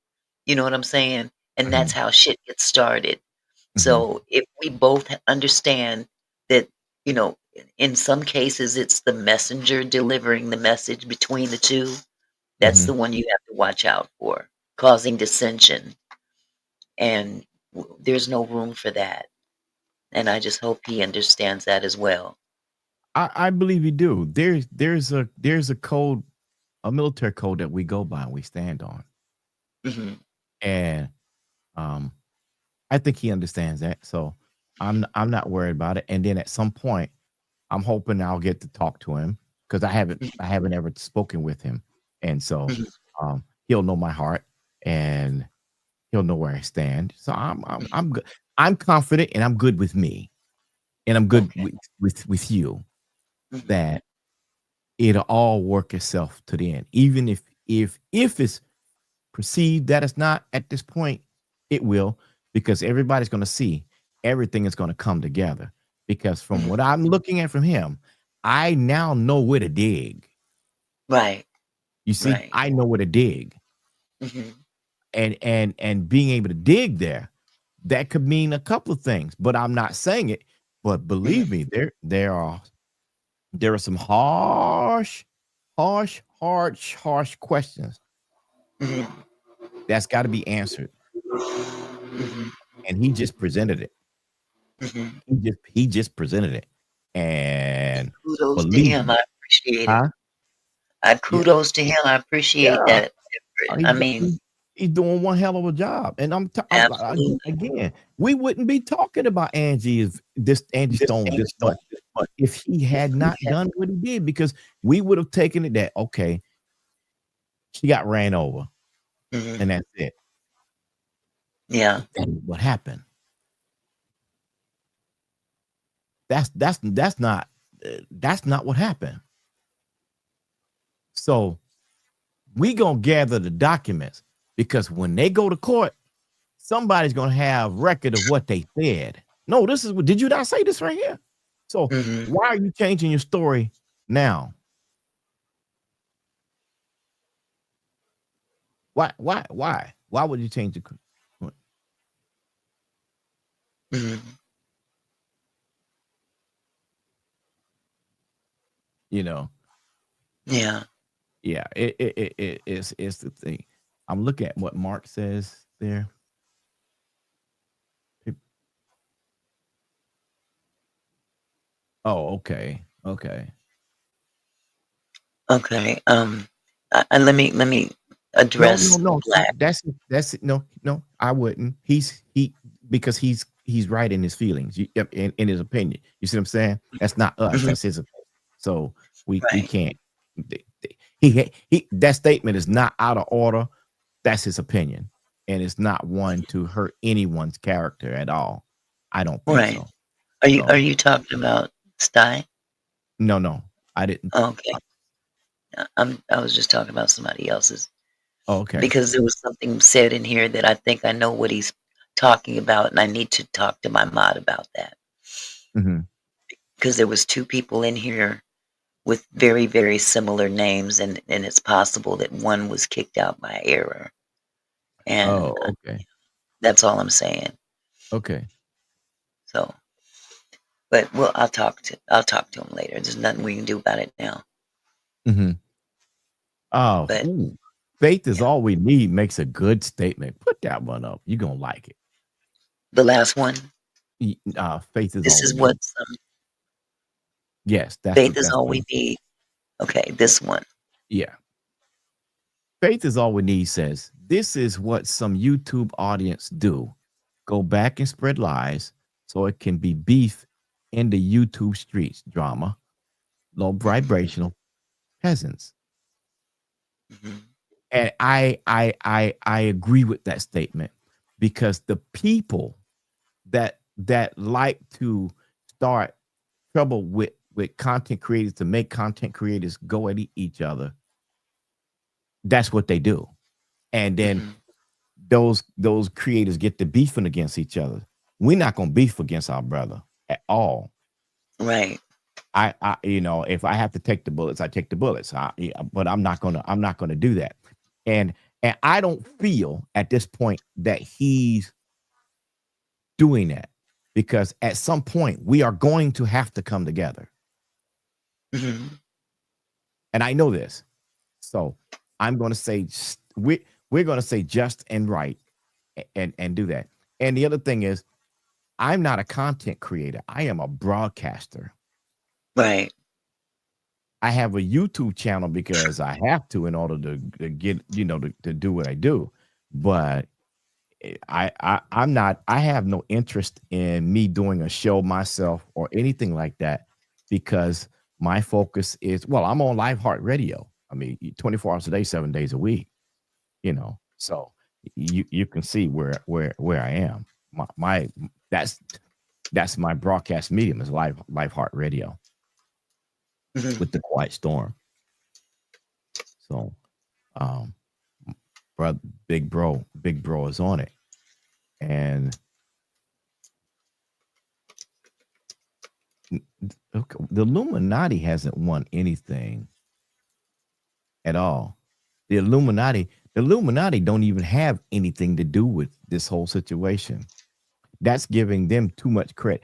You know what I'm saying? And that's Mhm, how shit gets started. mhm, So if we both understand that, in some cases it's the messenger delivering the message between the two, that's mhm. the one you have to watch out for, causing dissension. And there's no room for that. And I just hope he understands that as well. I believe you do. There's a code, a military code that we go by and we stand on. Hmm. And um I think he understands that. So I'm not worried about it. And then at some point, I'm hoping I'll get to talk to him, because I haven't ever spoken with him. And so Hmm. he'll know my heart, and he'll know where I stand. So I'm good. I'm confident, and I'm good with me. And I'm good Okay. with you, Hmm. that it'll all work itself to the end. Even if it's perceived that it's not at this point, it will, because everybody's going to see everything is going to come together. Because from Hmm. what I'm looking at from him, I now know where to dig. Right. You see, Right. I know where to dig, Hmm. and being able to dig there, that could mean a couple of things. But I'm not saying it. But Hmm. believe me, there are some harsh questions Hmm. that's got to be answered, Hmm. and he just presented it. Hmm. He just presented it, and Kudos to believe him. me. I appreciate it. Huh? I Yeah, kudos to him. I appreciate yeah. that effort. He I d mean, He's doing one hell of a job, and I'm Absolutely. again, we wouldn't be talking about Angie Stone this much if he had not done what he did, because we would have taken it that, okay, she got ran over, Mhm. and that's it. Yeah. But that ain't what happened. That's not what happened. So we gonna gather the documents, because when they go to court, somebody's gonna have record of what they said. No, this is what, did you not say this right here? So Mhm. why are you changing your story now? Why would you change the Mhm. you know? Yeah. Yeah, it's the thing. I'm looking at what Mark says there. Oh, okay. Okay. Okay. Let me No, no, address no. See, Black. that's it. No, no, I wouldn't. Because he's right in his feelings, in his opinion. You see what I'm saying? That's not us. Mhm. That's his opinion. So we Right. can't. He that statement is not out of order. That's his opinion, and it's not one to hurt anyone's character at all. I don't think Right. so. Are So you talking about Stein? no, no, I didn't. Okay. I was just talking about somebody else's Oh, okay. because there was something said in here that I think I know what he's talking about, and I need to talk to my mod about that Hmm. because there was two people in here with very, very similar names, and it's possible that one was kicked out by error, and Oh, okay. that's all I'm saying. Okay. So, but well, I'll talk to him later. There's nothing we can do about it now. Hmm. Oh, But ooh. Faith is yeah, all we need makes a good statement. Put that one up. You're gonna like it. the last one. Faith is This all we is need. what Yes, faith is that's all the we need. Okay, this one. yeah. Faith is all we need says this is what some YouTube audience do. Go back and spread lies so it can be beef in the YouTube streets. Drama, low Mhm, vibrational peasants. mhm, And I agree with that statement, because the people that like to start trouble with content creators, to make content creators go at each other, that's what they do. And then mhm. those creators get to beefing against each other. We're not gonna beef against our brother at all. Right. I if I have to take the bullets, I take the bullets. But I'm not gonna do that. And and I don't feel at this point that he's doing that, because at some point we are going to have to come together. Mhm, And I know this. So I'm going to say we're going to say just and right, and do that. And the other thing is, I'm not a content creator. I am a broadcaster. right. I have a YouTube channel because I have to, in order to get, to do what I do. But I'm not, I have no interest in me doing a show myself or anything like that, because my focus is, well, I'm on live heart radio. I mean, 24 hours a day, 7 days a week, so you can see where I am. My that's my broadcast medium, is live heart radio Mhm, with the quiet storm. So um bro, big bro is on it. And okay, the Illuminati hasn't won anything at all. The Illuminati don't even have anything to do with this whole situation. That's giving them too much credit.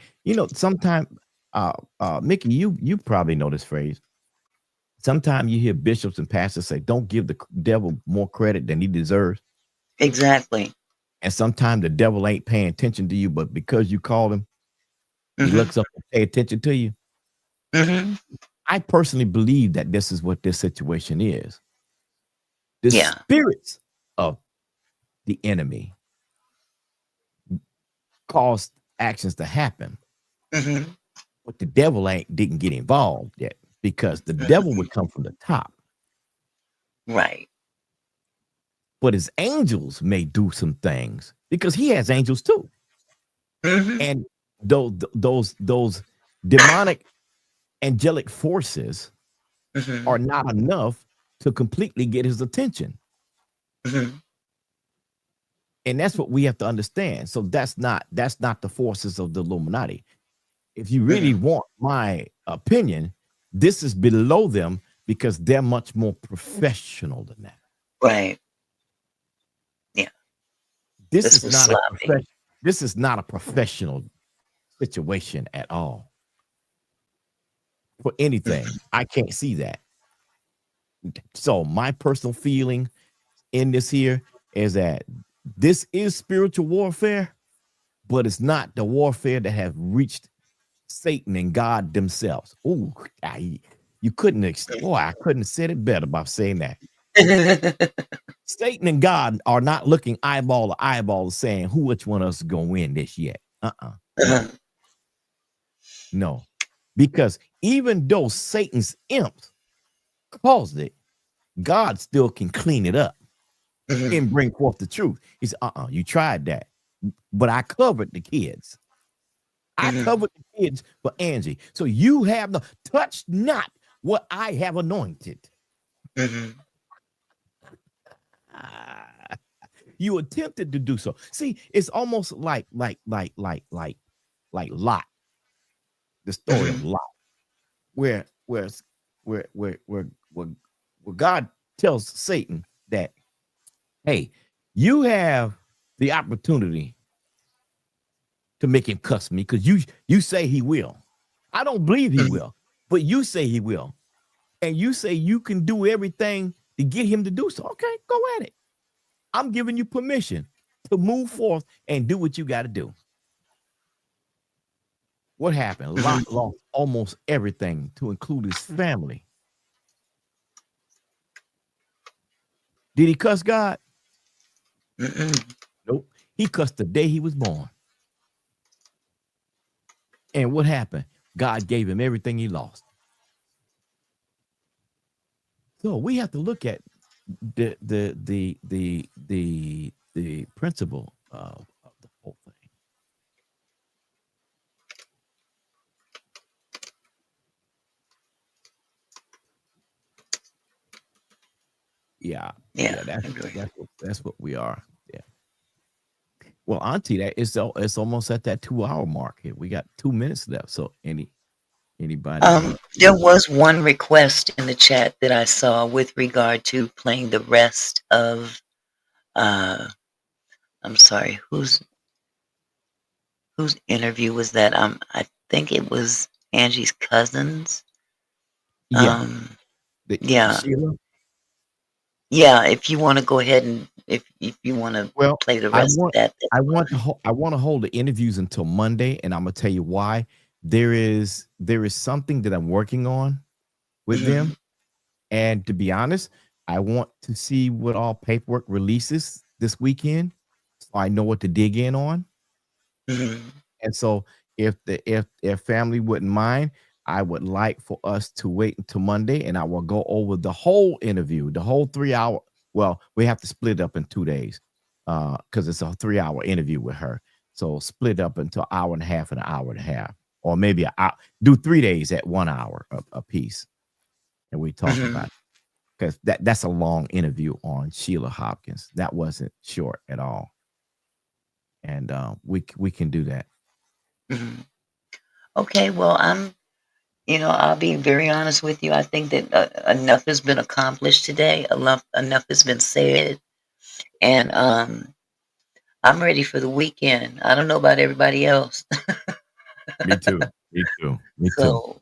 Sometimes, Mickey, you probably know this phrase. Sometimes you hear bishops and pastors say, "Don't give the devil more credit than he deserves." exactly. And sometimes the devil ain't paying attention to you, but because you call him, he Mhm, looks up and pay attention to you. mhm. I personally believe that this is what this situation is. The Yeah. spirits of the enemy caused actions to happen, Mhm. but the devil ain't didn't get involved yet because the devil Mhm. would come from the top, Right. but his angels may do some things because he has angels too, Mhm. and those demonic angelic forces are Mhm. not enough to completely get his attention. Mhm. And that's what we have to understand. So that's not the forces of the Illuminati. If you really Mhm. want my opinion, this is below them because they're much more professional than that. Right. Yeah. This This is was not a sloppy. profession. This is not a professional situation at all for anything. Mhm. I can't see that. So my personal feeling in this here is that this is spiritual warfare, but it's not the warfare that have reached Satan and God themselves. Ooh, you couldn't, boy, I couldn't have said it better by saying that. Satan and God are not looking eyeball to eyeball saying who which one of us is gonna win this yet. Uh-huh. No, no. Because even though Satan's imps caused it, God still can clean it up Mhm. and bring forth the truth. He said, you tried that. But I covered the kids. I Mhm. covered the kids for Angie. So you have no touch not what I have anointed. Mhm. Ah, you attempted to do so. See, it's almost like Lot, the story of Mhm. Lot, where where where where where where, where God tells Satan that, hey, you have the opportunity to make him cuss me because you say he will. I don't believe he Mhm. will, but you say he will. And you say you can do everything to get him to do so. Okay, go at it. I'm giving you permission to move forth and do what you got to do. What happened? Mhm. Lot lost almost everything, to include his family. Did he cuss God? Mhm. Nope. He cussed the day he was born. And what happened? God gave him everything he lost. So we have to look at the principle of the whole thing. Yeah, Yeah, yeah, I agree. that's what we are. Yeah. Well, Auntie, it's almost at that 2 hour mark here. We got 2 minutes left. So anybody There was one request in the chat that I saw with regard to playing the rest of uh I'm sorry, whose interview was that? I think it was Angie's cousins. yeah, Um the yeah. Sheila. Yeah, if you want to go ahead and if you want to Well, play the I rest of want that, that's fine. I want to hold the interviews until Monday, and I'm gonna tell you why. There is something that I'm working on with them, Mhm. and to be honest, I want to see what all paperwork releases this weekend, so I know what to dig in on. Mhm. And so if family wouldn't mind, I would like for us to wait until Monday and I will go over the whole interview, the whole 3 hour. Well, we have to split up in 2 days because it's a 3 hour interview with her. So split up into an hour and a half and an hour and a half, or maybe do 3 days at 1 hour a piece. And we talk about Mhm. it because that's a long interview on Sheila Hopkins. That wasn't short at all. And we can do that. Mhm. Okay, well, I'll be very honest with you. I think that enough has been accomplished today. Enough has been said, and I'm ready for the weekend. I don't know about everybody else. Me too. Me too. Me too. So,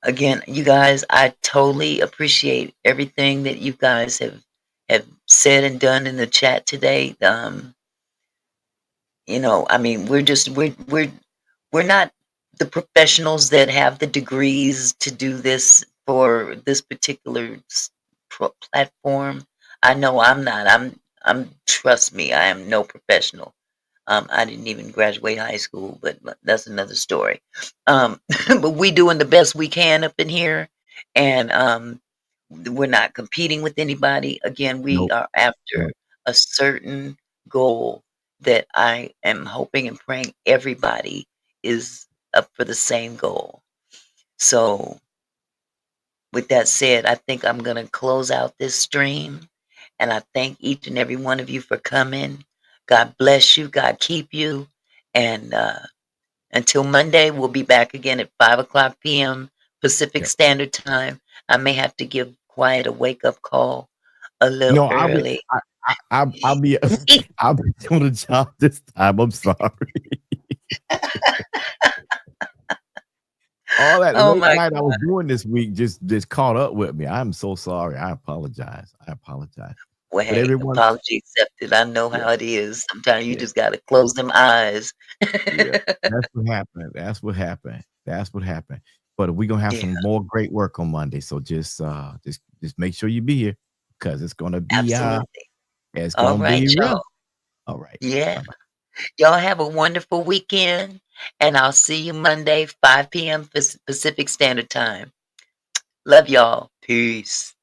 again, you guys, I totally appreciate everything that you guys have said and done in the chat today. I mean, we're not the professionals that have the degrees to do this for this particular platform. I know I'm not. trust me, I am no professional. I didn't even graduate high school, but that's another story. But we doing the best we can up in here, and we're not competing with anybody. Again, we Nope. are Nope. after a certain goal that I am hoping and praying everybody is up for the same goal. So, with that said, I think I'm going to close out this stream. And I thank each and every one of you for coming. God bless you. God keep you. And until Monday, we'll be back again at 5 o'clock p.m. Pacific Yep. Standard Time. I may have to give Quiet a wake up call a little No, I'll be early. I'll be I'll be on the job this time. I'm sorry. All that Oh late my night I was God. doing this week just caught up with me. I'm so sorry. I apologize. I apologize. Well, But hey, everyone, apology accepted. I know yeah, how it is. Sometimes you yeah, just got to close them eyes. yeah. That's what happened. That's what happened. That's what happened. But we're gonna have Yeah, some more great work on Monday. So just make sure you be here because absolutely. it's All gonna right, be y'all. real. All right. Yeah. Bye bye. Y'all have a wonderful weekend, and I'll see you Monday, 5 p.m. Pacific Standard Time. Love y'all. Peace.